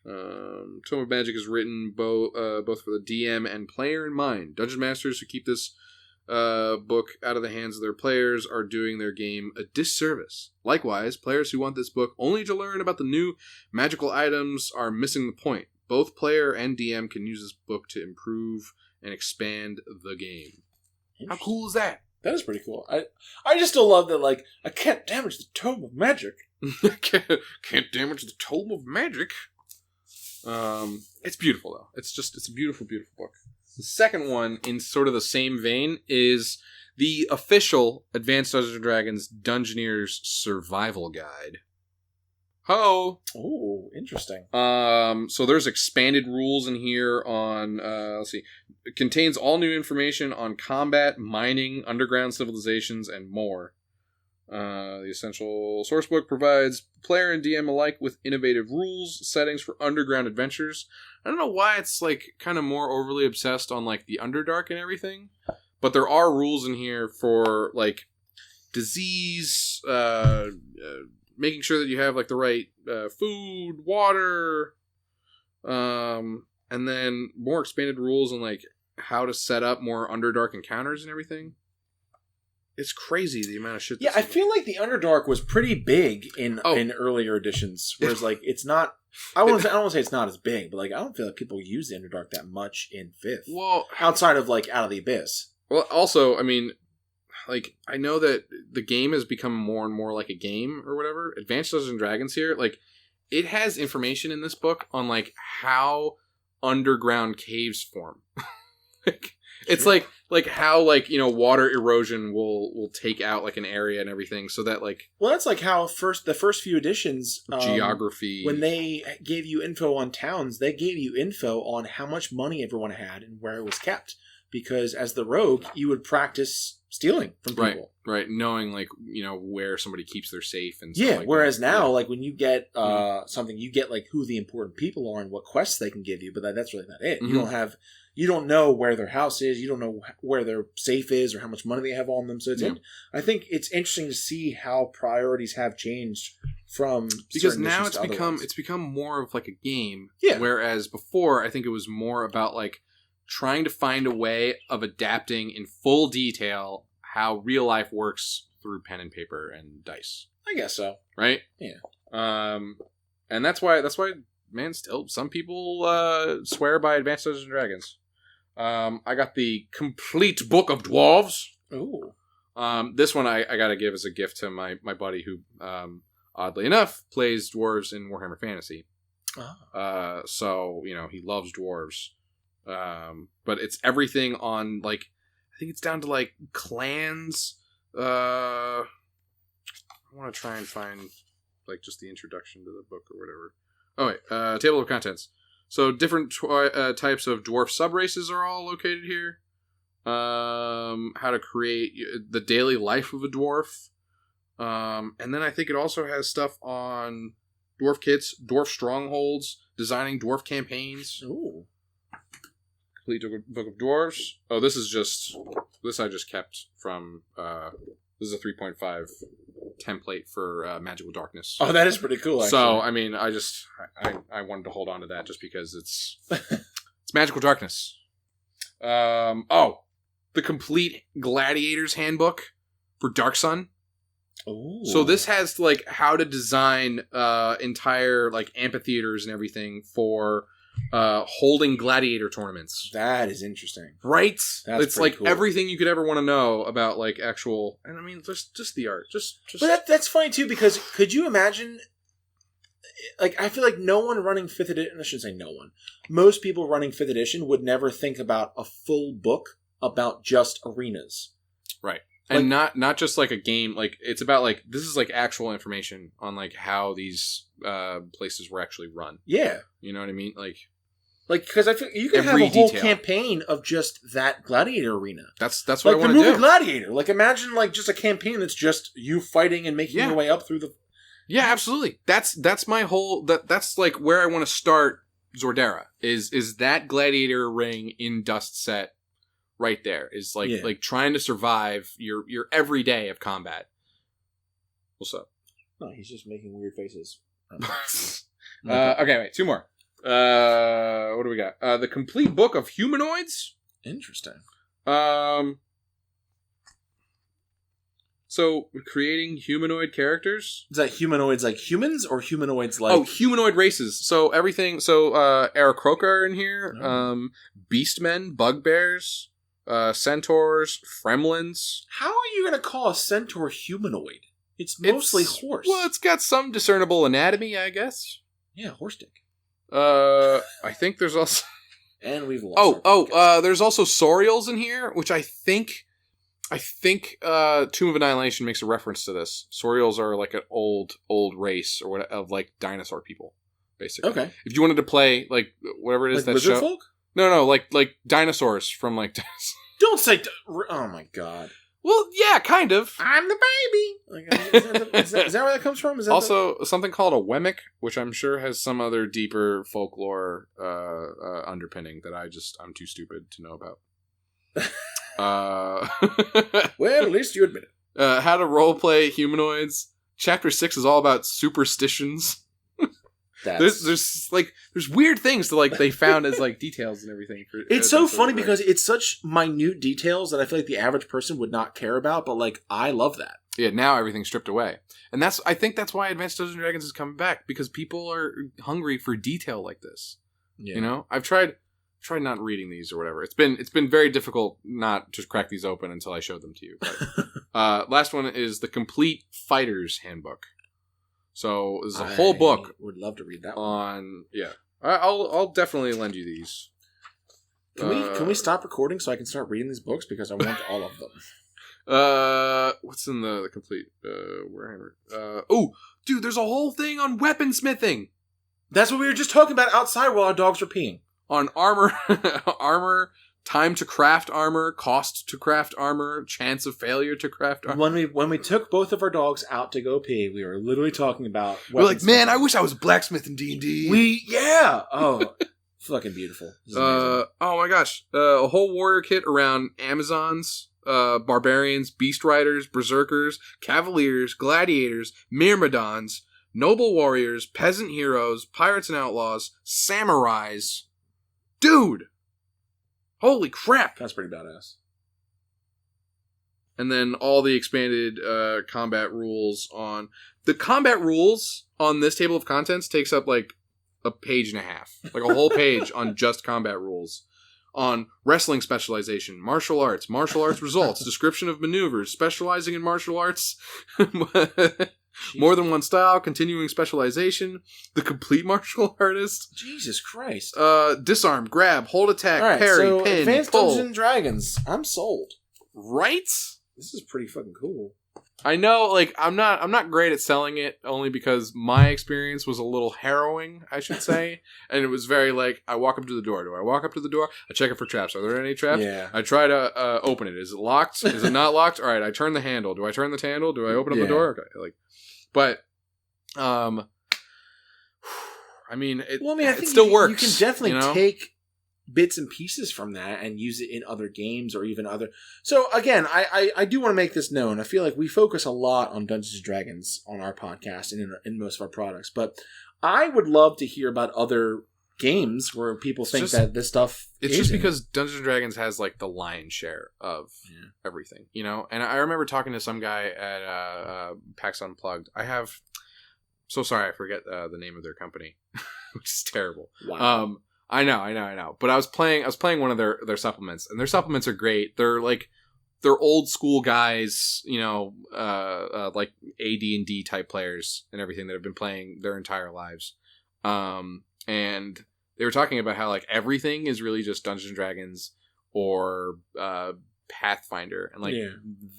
Tome of Magic is written both for the DM and player in mind. Dungeon masters who keep this book out of the hands of their players are doing their game a disservice. Likewise, players who want this book only to learn about the new magical items are missing the point. Both player and DM can use this book to improve and expand the game. How cool is that? That is pretty cool. I just still love that, like, I can't damage the Tome of Magic. can't damage the Tome of Magic. It's beautiful, though. It's a beautiful, beautiful book. The second one, in sort of the same vein, is the official Advanced Dungeons & Dragons Dungeoneer's Survival Guide. Ho! Oh, interesting. So there's expanded rules in here on, let's see. It contains all new information on combat, mining, underground civilizations, and more. The essential sourcebook provides player and DM alike with innovative rules, settings for underground adventures. I don't know why it's like kind of more overly obsessed on like the Underdark and everything, but there are rules in here for like disease, making sure that you have like the right food, water, and then more expanded rules on like how to set up more Underdark encounters and everything. It's crazy the amount of shit. Yeah, I feel like the Underdark was pretty big in earlier editions, whereas like it's not. I don't want to say it's not as big, but like I don't feel like people use the Underdark that much in 5th. Well, outside of like Out of the Abyss. Well, also, I mean, like I know that the game has become more and more like a game or whatever. Advanced Dungeons and Dragons here, like it has information in this book on like how underground caves form. It's like how like, you know, water erosion will take out like an area and everything, so that like, well, that's like how the first few editions geography, when they gave you info on towns, they gave you info on how much money everyone had and where it was kept, because as the rogue you would practice stealing from people, right, knowing like, you know, where somebody keeps their safe and stuff. Like whereas that. now like when you get something, you get like who the important people are and what quests they can give you, but that's really not it. Mm-hmm. You don't know where their house is. You don't know where their safe is or how much money they have on them. So I think it's interesting to see how priorities have changed from, because now it's become more of like a game. Yeah. Whereas before, I think it was more about like trying to find a way of adapting in full detail how real life works through pen and paper and dice. I guess so. Right? Yeah. And that's why, man, still some people swear by Advanced Dungeons and Dragons. I got the Complete Book of Dwarves. Ooh. This one I gotta give as a gift to my buddy who, oddly enough, plays dwarves in Warhammer Fantasy. Oh. So, you know, he loves dwarves. But it's everything on, like, I think it's down to, like, clans. I want to try and find, like, just the introduction to the book or whatever. Oh, wait. Table of contents. So different types of dwarf subraces are all located here. How to create the daily life of a dwarf. And then I think it also has stuff on dwarf kits, dwarf strongholds, designing dwarf campaigns. Ooh. Complete Book of Dwarves. Oh, this I just kept from, this is a 3.5 template for Magical Darkness. Oh, that is pretty cool, actually. So, I mean, I wanted to hold on to that just because it's Magical Darkness. The Complete Gladiator's Handbook for Dark Sun. Ooh. So this has like how to design entire like amphitheaters and everything for holding gladiator tournaments. That is interesting. Right? It's like cool. Everything you could ever want to know about like actual, and I mean just the art. Just But that's funny too, because could you imagine, like, I feel like no one running 5th edition, I shouldn't say no one, most people running 5th edition would never think about a full book about just arenas. Right. Like, and not just like a game, like it's about like, this is like actual information on like how these places were actually run. Yeah. You know what I mean? Like because I feel you could have a whole campaign of just that gladiator arena. That's what like I want to do. Like the movie Gladiator. Like imagine like just a campaign that's just you fighting and making your way up through the. Yeah, absolutely. That's my whole. That's like where I want to start. Zordera is that gladiator ring in Dust Set. Right there is like trying to survive your every day of combat. What's up? No, he's just making weird faces. Okay, wait, 2 more. What do we got? The Complete Book of Humanoids. Interesting. So creating humanoid characters. Is that humanoids like humans or humanoids like? Humanoid races. So everything. So Aarakocra are in here. Oh. Beastmen, bugbears, centaurs, Fremlins. How are you going to call a centaur humanoid? It's mostly horse. Well, it's got some discernible anatomy, I guess. Yeah, horse dick. I think there's also. And we've lost. There's also Saurials in here, which I think Tomb of Annihilation makes a reference to this. Saurials are like an old race or what of like dinosaur people, basically. Okay. If you wanted to play like whatever it is like that show. folk? No, like dinosaurs from like. Don't say. Oh my god. Well, yeah, kind of. I'm the baby. Like, is that where that comes from? Is that also something called a Wemmick, which I'm sure has some other deeper folklore underpinning that I'm too stupid to know about. Well, at least you admit it. How to roleplay humanoids. Chapter 6 is all about superstitions. There's weird things that like they found as like details and everything. It's so funny because it's such minute details that I feel like the average person would not care about, but like I love that. Yeah, now everything's stripped away, and I think that's why Advanced Dungeons and Dragons is coming back, because people are hungry for detail like this. Yeah. You know, I've tried not reading these or whatever. It's been very difficult not to crack these open until I showed them to you. But, last one is the Complete Fighter's Handbook. So there's a whole book. Would love to read that one. Yeah, I'll definitely lend you these. Can we stop recording so I can start reading these books, because I want all of them. What's in the complete Warhammer? Dude, there's a whole thing on weaponsmithing. That's what we were just talking about outside while our dogs were peeing. On armor, time to craft armor, cost to craft armor, chance of failure to craft armor. When we took both of our dogs out to go pee, we were literally talking about we're like, man, I wish I was a blacksmith in D&D. Oh, fucking beautiful. Oh my gosh. A whole warrior kit around Amazons, barbarians, beast riders, berserkers, cavaliers, gladiators, myrmidons, noble warriors, peasant heroes, pirates and outlaws, samurais. Dude! Holy crap! That's pretty badass. And then all the expanded combat rules on... The combat rules on this table of contents takes up like a page and a half. Like a whole page on just combat rules. On wrestling specialization, martial arts results, description of maneuvers, specializing in martial arts, more than one style, continuing specialization, the complete martial artist. Jesus Christ. Disarm, grab, hold attack, right, parry, so pin, Advanced pull. Dungeons and Dragons. I'm sold. Right? This is pretty fucking cool. I know, like, I'm not great at selling it, only because my experience was a little harrowing, I should say. And it was very, like, I walk up to the door. Do I walk up to the door? I check it for traps. Are there any traps? Yeah. I try to open it. Is it locked? Is it not locked? All right, I turn the handle. Do I turn the handle? Do I open up the door? Okay, like, but, I mean, I think it still works. You can definitely take bits and pieces from that and use it in other games or even other. So again, I do want to make this known. I feel like we focus a lot on Dungeons and Dragons on our podcast and in most of our products, but I would love to hear about other games where people think that this stuff. It's just because Dungeons and Dragons has like the lion's share of everything, you know. And I remember talking to some guy at PAX Unplugged. So sorry, I forget the name of their company, which is terrible. Wow. I know. But I was playing one of their supplements, and their supplements are great. They're old school guys, you know, like AD&D type players and everything that have been playing their entire lives. And they were talking about how like everything is really just Dungeons and Dragons or Pathfinder, and like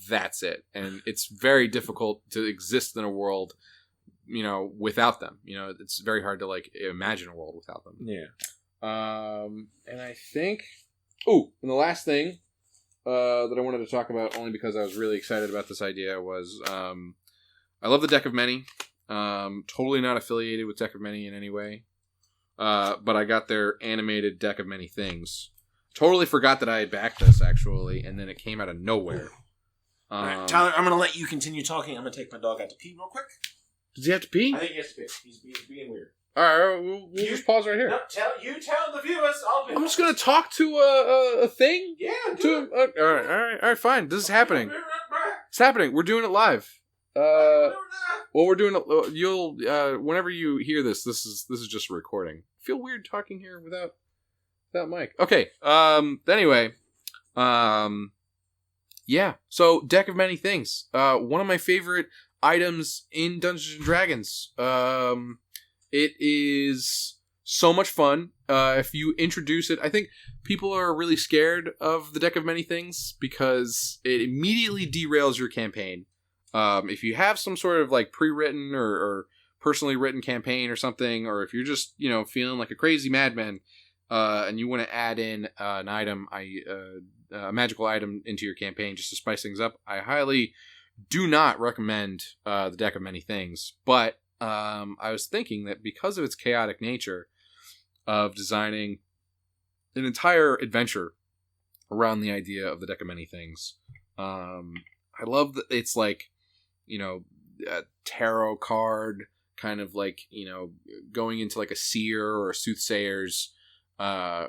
that's it. And it's very difficult to exist in a world, you know, without them. You know, it's very hard to like imagine a world without them. Yeah. And I think, and the last thing that I wanted to talk about, only because I was really excited about this idea, was I love the Deck of Many. Totally not affiliated with Deck of Many in any way, but I got their animated Deck of Many Things. Totally forgot that I had backed this actually, and then it came out of nowhere. All right, Tyler, I'm gonna let you continue talking. I'm gonna take my dog out to pee real quick. Does he have to pee? I think he has to pee. He's being weird. All right, we'll just pause right here. No, tell the viewers. I'm just gonna talk to a thing. Yeah, To him. All right, fine. This is happening. It's happening. We're doing it live. Well, we're doing it. You'll whenever you hear this is just a recording. I feel weird talking here without mic. Okay. Anyway. Yeah. So, Deck of Many Things. One of my favorite items in Dungeons and Dragons. It is so much fun. If you introduce it, I think people are really scared of the Deck of Many Things because it immediately derails your campaign. If you have some sort of like pre-written or personally written campaign or something, or if you're just, feeling like a crazy madman, and you want to add in an item, a magical item into your campaign just to spice things up, I highly do not recommend the Deck of Many Things. But I was thinking that because of its chaotic nature of designing an entire adventure around the idea of the Deck of Many Things, I love that it's like, a tarot card kind of like, going into like a seer or a soothsayer's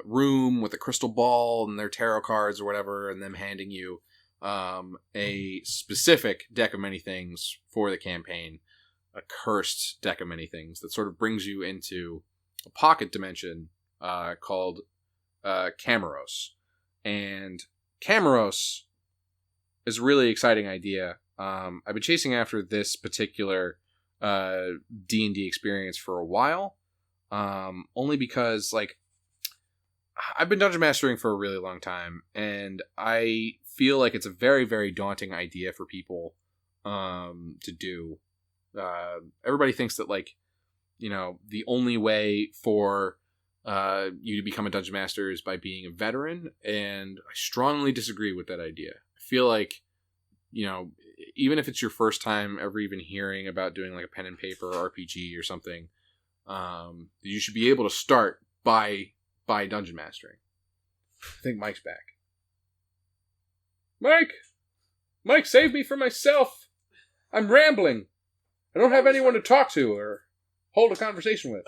room with a crystal ball and their tarot cards or whatever, and them handing you a specific Deck of Many Things for the campaign, a cursed Deck of Many Things that sort of brings you into a pocket dimension called Camaros. And Camaros is a really exciting idea. I've been chasing after this particular D&D experience for a while, only because like I've been dungeon mastering for a really long time, and I feel like it's a very, very daunting idea for people to do. Everybody thinks that like, the only way for you to become a dungeon master is by being a veteran, and I strongly disagree with that idea. I feel like, even if it's your first time ever even hearing about doing like a pen and paper RPG or something, you should be able to start by dungeon mastering. I think Mike's back. Mike, save me from myself. I'm rambling. I don't have anyone to talk to or hold a conversation with.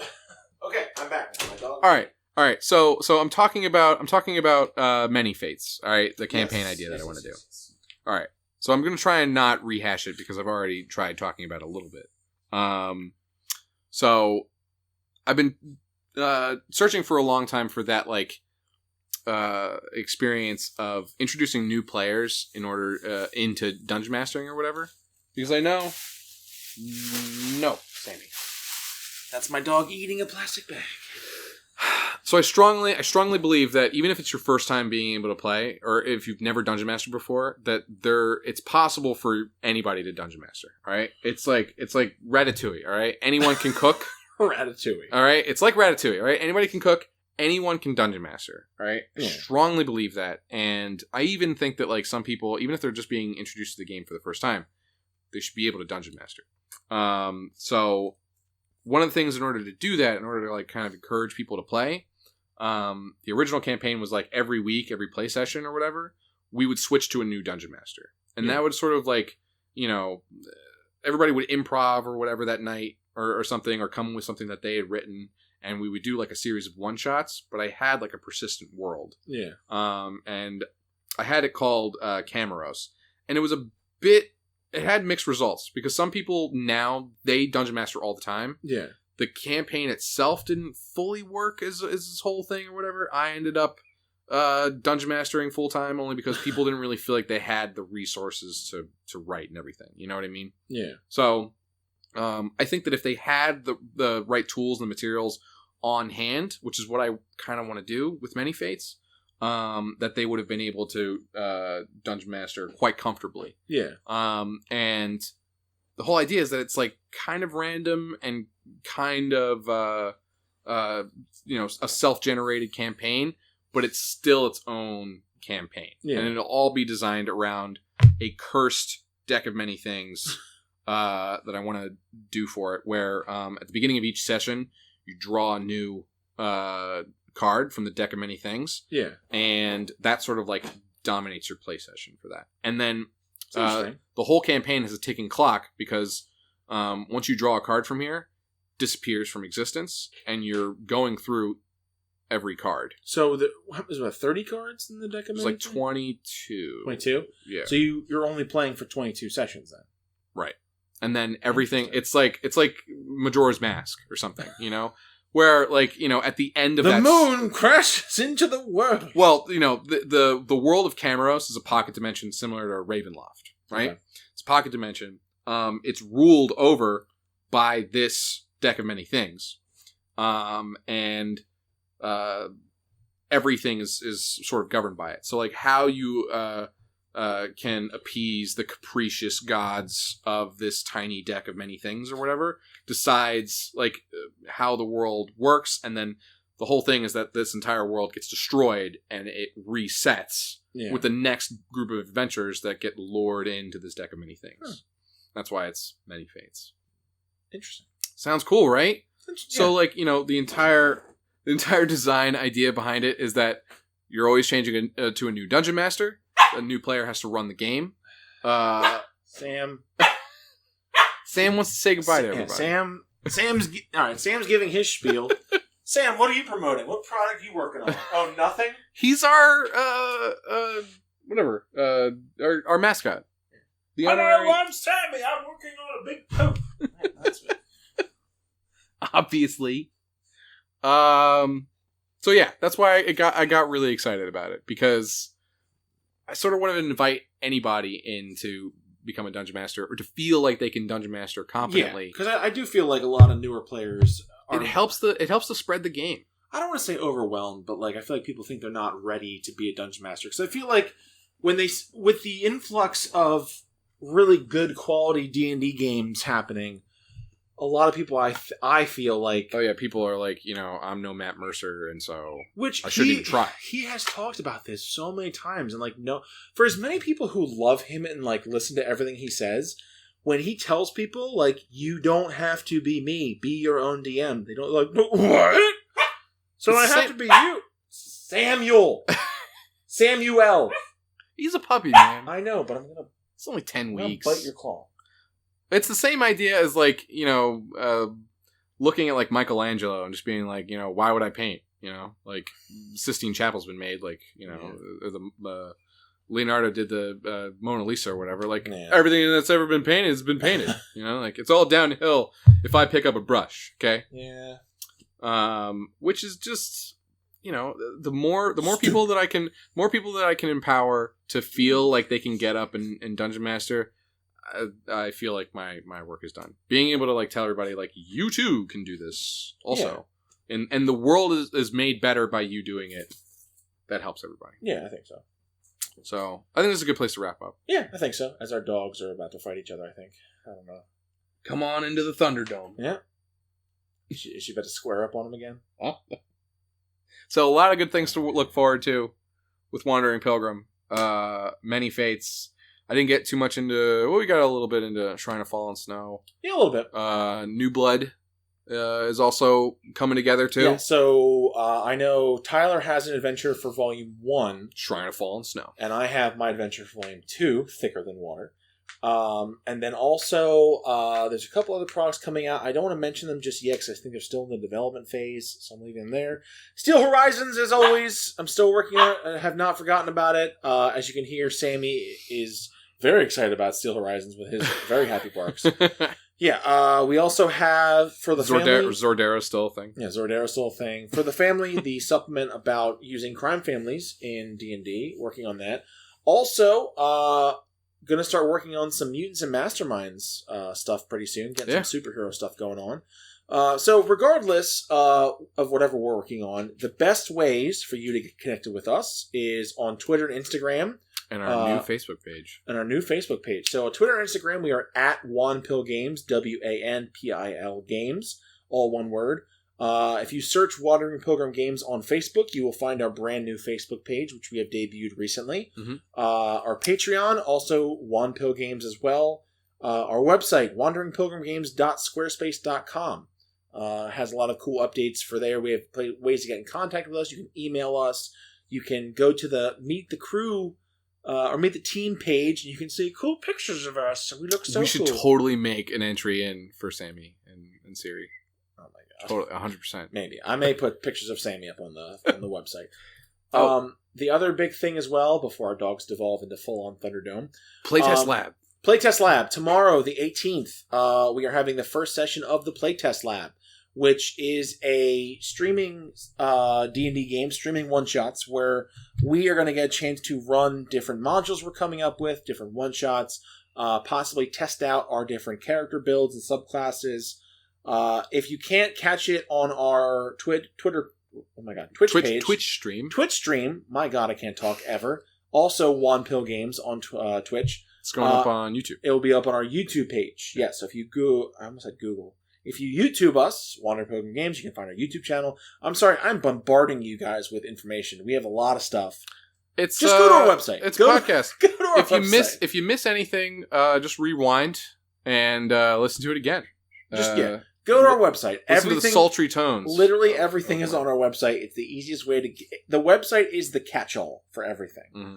Okay, I'm back. My dog. All right. So I'm talking about Many Fates. All right, the campaign idea that I want to do. All right. So I'm going to try and not rehash it because I've already tried talking about it a little bit. So I've been searching for a long time for that like experience of introducing new players in order into dungeon mastering or whatever, because I know Sammy, That's my dog eating a plastic bag. So I strongly believe that even if it's your first time being able to play, or if you've never dungeon mastered before, that it's possible for anybody to dungeon master. All right, it's like Ratatouille. All right, anyone can cook. Ratatouille. All right, it's like Ratatouille. All right, anybody can cook. Anyone can dungeon master. All right, I strongly believe that, and I even think that like some people, even if they're just being introduced to the game for the first time, they should be able to dungeon master. So one of the things in order to do that, in order to like kind of encourage people to play, the original campaign was like every week, every play session or whatever, we would switch to a new dungeon master. And that would sort of like, everybody would improv or whatever that night or something, or come with something that they had written. And we would do like a series of one shots, but I had like a persistent world. Yeah. And I had it called Camaros. And it was it had mixed results because some people now, they dungeon master all the time. Yeah. The campaign itself didn't fully work as this whole thing or whatever. I ended up dungeon mastering full time only because people didn't really feel like they had the resources to write and everything. You know what I mean? Yeah. So I think that if they had the right tools and the materials on hand, which is what I kind of want to do with Many Fates, that they would have been able to dungeon master quite comfortably. Yeah. And the whole idea is that it's like kind of random and kind of a self-generated campaign, but it's still its own campaign. Yeah. And it'll all be designed around a cursed deck of many things that I want to do for it, where at the beginning of each session you draw a new card from the deck of many things. Yeah. And that sort of like dominates your play session for that. And then the whole campaign has a ticking clock because once you draw a card from here, disappears from existence, and you're going through every card. So what was about 30 cards in the deck of It's like 22. 22? Yeah. So you're only playing for 22 sessions then. Right. And then everything, it's like Majora's Mask or something, you know? Where, like, you know, at the end of the that... moon crashes into the world. Well, you know, the world of Camaros is a pocket dimension similar to Ravenloft, right? Okay. It's a pocket dimension. It's ruled over by this deck of many things. And everything is sort of governed by it. So, like, how you can appease the capricious gods of this tiny deck of many things or whatever decides, like, how the world works, and then the whole thing is that this entire world gets destroyed and it resets with the next group of adventurers that get lured into this deck of many things. Huh. That's why it's Many Fates. Interesting. Sounds cool, right? Yeah. So, like, you know, the entire design idea behind it is that you're always changing to a new dungeon master. A new player has to run the game. Sam wants to say goodbye to everybody. Sam's giving his spiel. Sam, what are you promoting? What product are you working on? Oh, nothing? He's our our mascot. Hello, I'm Sammy. I'm working on a big poop. That's it. Obviously. So yeah, that's why I got really excited about it, because I sort of wanted to invite anybody in to become a dungeon master or to feel like they can dungeon master competently. Because I do feel like a lot of newer players are... It helps to spread the game. I don't want to say overwhelmed, but like I feel like people think they're not ready to be a dungeon master. Because I feel like with the influx of really good quality D&D games happening, a lot of people I feel like... Oh yeah, people are like, you know, I'm no Matt Mercer, and so which I shouldn't even try. He has talked about this so many times, and like, no, for as many people who love him and like listen to everything he says, when he tells people like, you don't have to be me, be your own DM, they don't like, what? So I have to be you, Samuel. He's a puppy, man. I know, but It's only 10 I'm weeks. gonna bite your claw. It's the same idea as, like, you know, looking at, like, Michelangelo and just being like, you know, why would I paint? You know, like, Sistine Chapel's been made, like, you know, Leonardo did the Mona Lisa or whatever. Like, everything that's ever been painted has been painted. You know, like, it's all downhill if I pick up a brush, okay? Yeah. Which is just, you know, the more people that I can empower to feel like they can get up and Dungeon Master, I feel like my work is done. Being able to like tell everybody like, you too can do this also. Yeah. And the world is made better by you doing it. That helps everybody. Yeah, I think so. So I think this is a good place to wrap up. Yeah, I think so. As our dogs are about to fight each other, I think. I don't know. Come on into the Thunderdome. Yeah. Is she about to square up on him again? So a lot of good things to look forward to with Wandering Pilgrim. Many Fates. I didn't get too much into... Well, we got a little bit into Shrine of Fallen Snow. Yeah, a little bit. New Blood is also coming together, too. Yeah, so I know Tyler has an adventure for Volume 1. Shrine of Fallen Snow. And I have my adventure for Volume 2, Thicker Than Water. And then also, there's a couple other products coming out. I don't want to mention them just yet, because I think they're still in the development phase, so I'm leaving them there. Steel Horizons, as always. I'm still working on it. I have not forgotten about it. As you can hear, Sammy is very excited about Steel Horizons with his very happy barks. Yeah, we also have, for the family... Zordaro's still a thing. Yeah, Zordaro's still a thing. For the family, the supplement about using crime families in D&D, working on that. Also, going to start working on some Mutants and Masterminds stuff pretty soon. Getting some superhero stuff going on. So regardless of whatever we're working on, the best ways for you to get connected with us is on Twitter and Instagram. And our new Facebook page. So on Twitter and Instagram, we are at Wanpil Games, WANPIL Games, all one word. If you search Wandering Pilgrim Games on Facebook, you will find our brand new Facebook page, which we have debuted recently. Mm-hmm. Our Patreon, also Wanpil Games as well. Our website, wanderingpilgrimgames.squarespace.com, has a lot of cool updates for there. We have ways to get in contact with us. You can email us. You can go to the Meet the Crew or meet the team page, and you can see cool pictures of us. We look so cool. We should totally make an entry in for Sammy and Siri. Oh my god. Totally, 100%. Maybe. I may put pictures of Sammy up on the website. Oh. The other big thing as well, before our dogs devolve into full-on Thunderdome. Playtest Lab. Playtest Lab. Tomorrow, the 18th, we are having the first session of the Playtest Lab, which is a streaming D&D game, streaming one-shots, where we are going to get a chance to run different modules we're coming up with, different one-shots, possibly test out our different character builds and subclasses. If you can't catch it on our Twitch page. Twitch stream. My god, I can't talk ever. Also, Juan Pill Games on Twitch. It's going up on YouTube. It will be up on our YouTube page. Yeah, so if you go... I almost said Google. If you YouTube us, Wander Pilgrim Games, you can find our YouTube channel. I'm sorry, I'm bombarding you guys with information. We have a lot of stuff. It's just go to our website. It's a podcast. Go to our website. If you miss anything, just rewind and listen to it again. Go to our website. Listen to the sultry tones. Literally everything is on our website. It's the easiest way to get... The website is the catch-all for everything. Mm-hmm.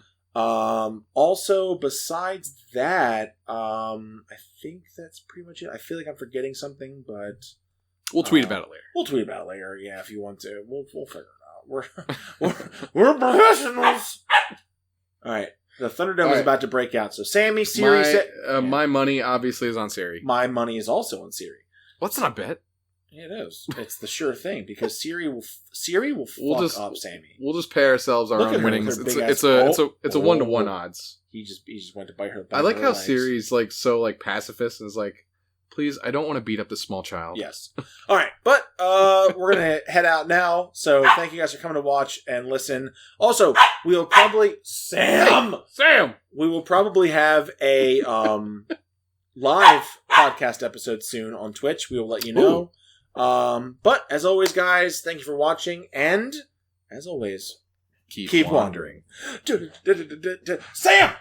Also, besides that, I think that's pretty much it. I feel like I'm forgetting something, but we'll tweet about it later. We'll tweet about it later. Yeah, if you want to, we'll figure it out. We're professionals. All right, the Thunderdome is about to break out. So, Sammy, Siri, my money obviously is on Siri. My money is also on Siri. What's not a bet? It is. It's the sure thing because Siri will fuck up Sammy. We'll just pay ourselves our own winnings. It's a 1-to-1 odds. He just went to bite her. I like how Siri's like so like pacifist and is like, please, I don't want to beat up this small child. Yes. All right, but we're gonna head out now. So thank you guys for coming to watch and listen. Also, we'll probably Sam. We will probably have a live podcast episode soon on Twitch. We will let you know. Ooh. But as always, guys, thank you for watching, and as always, keep wandering. Sam!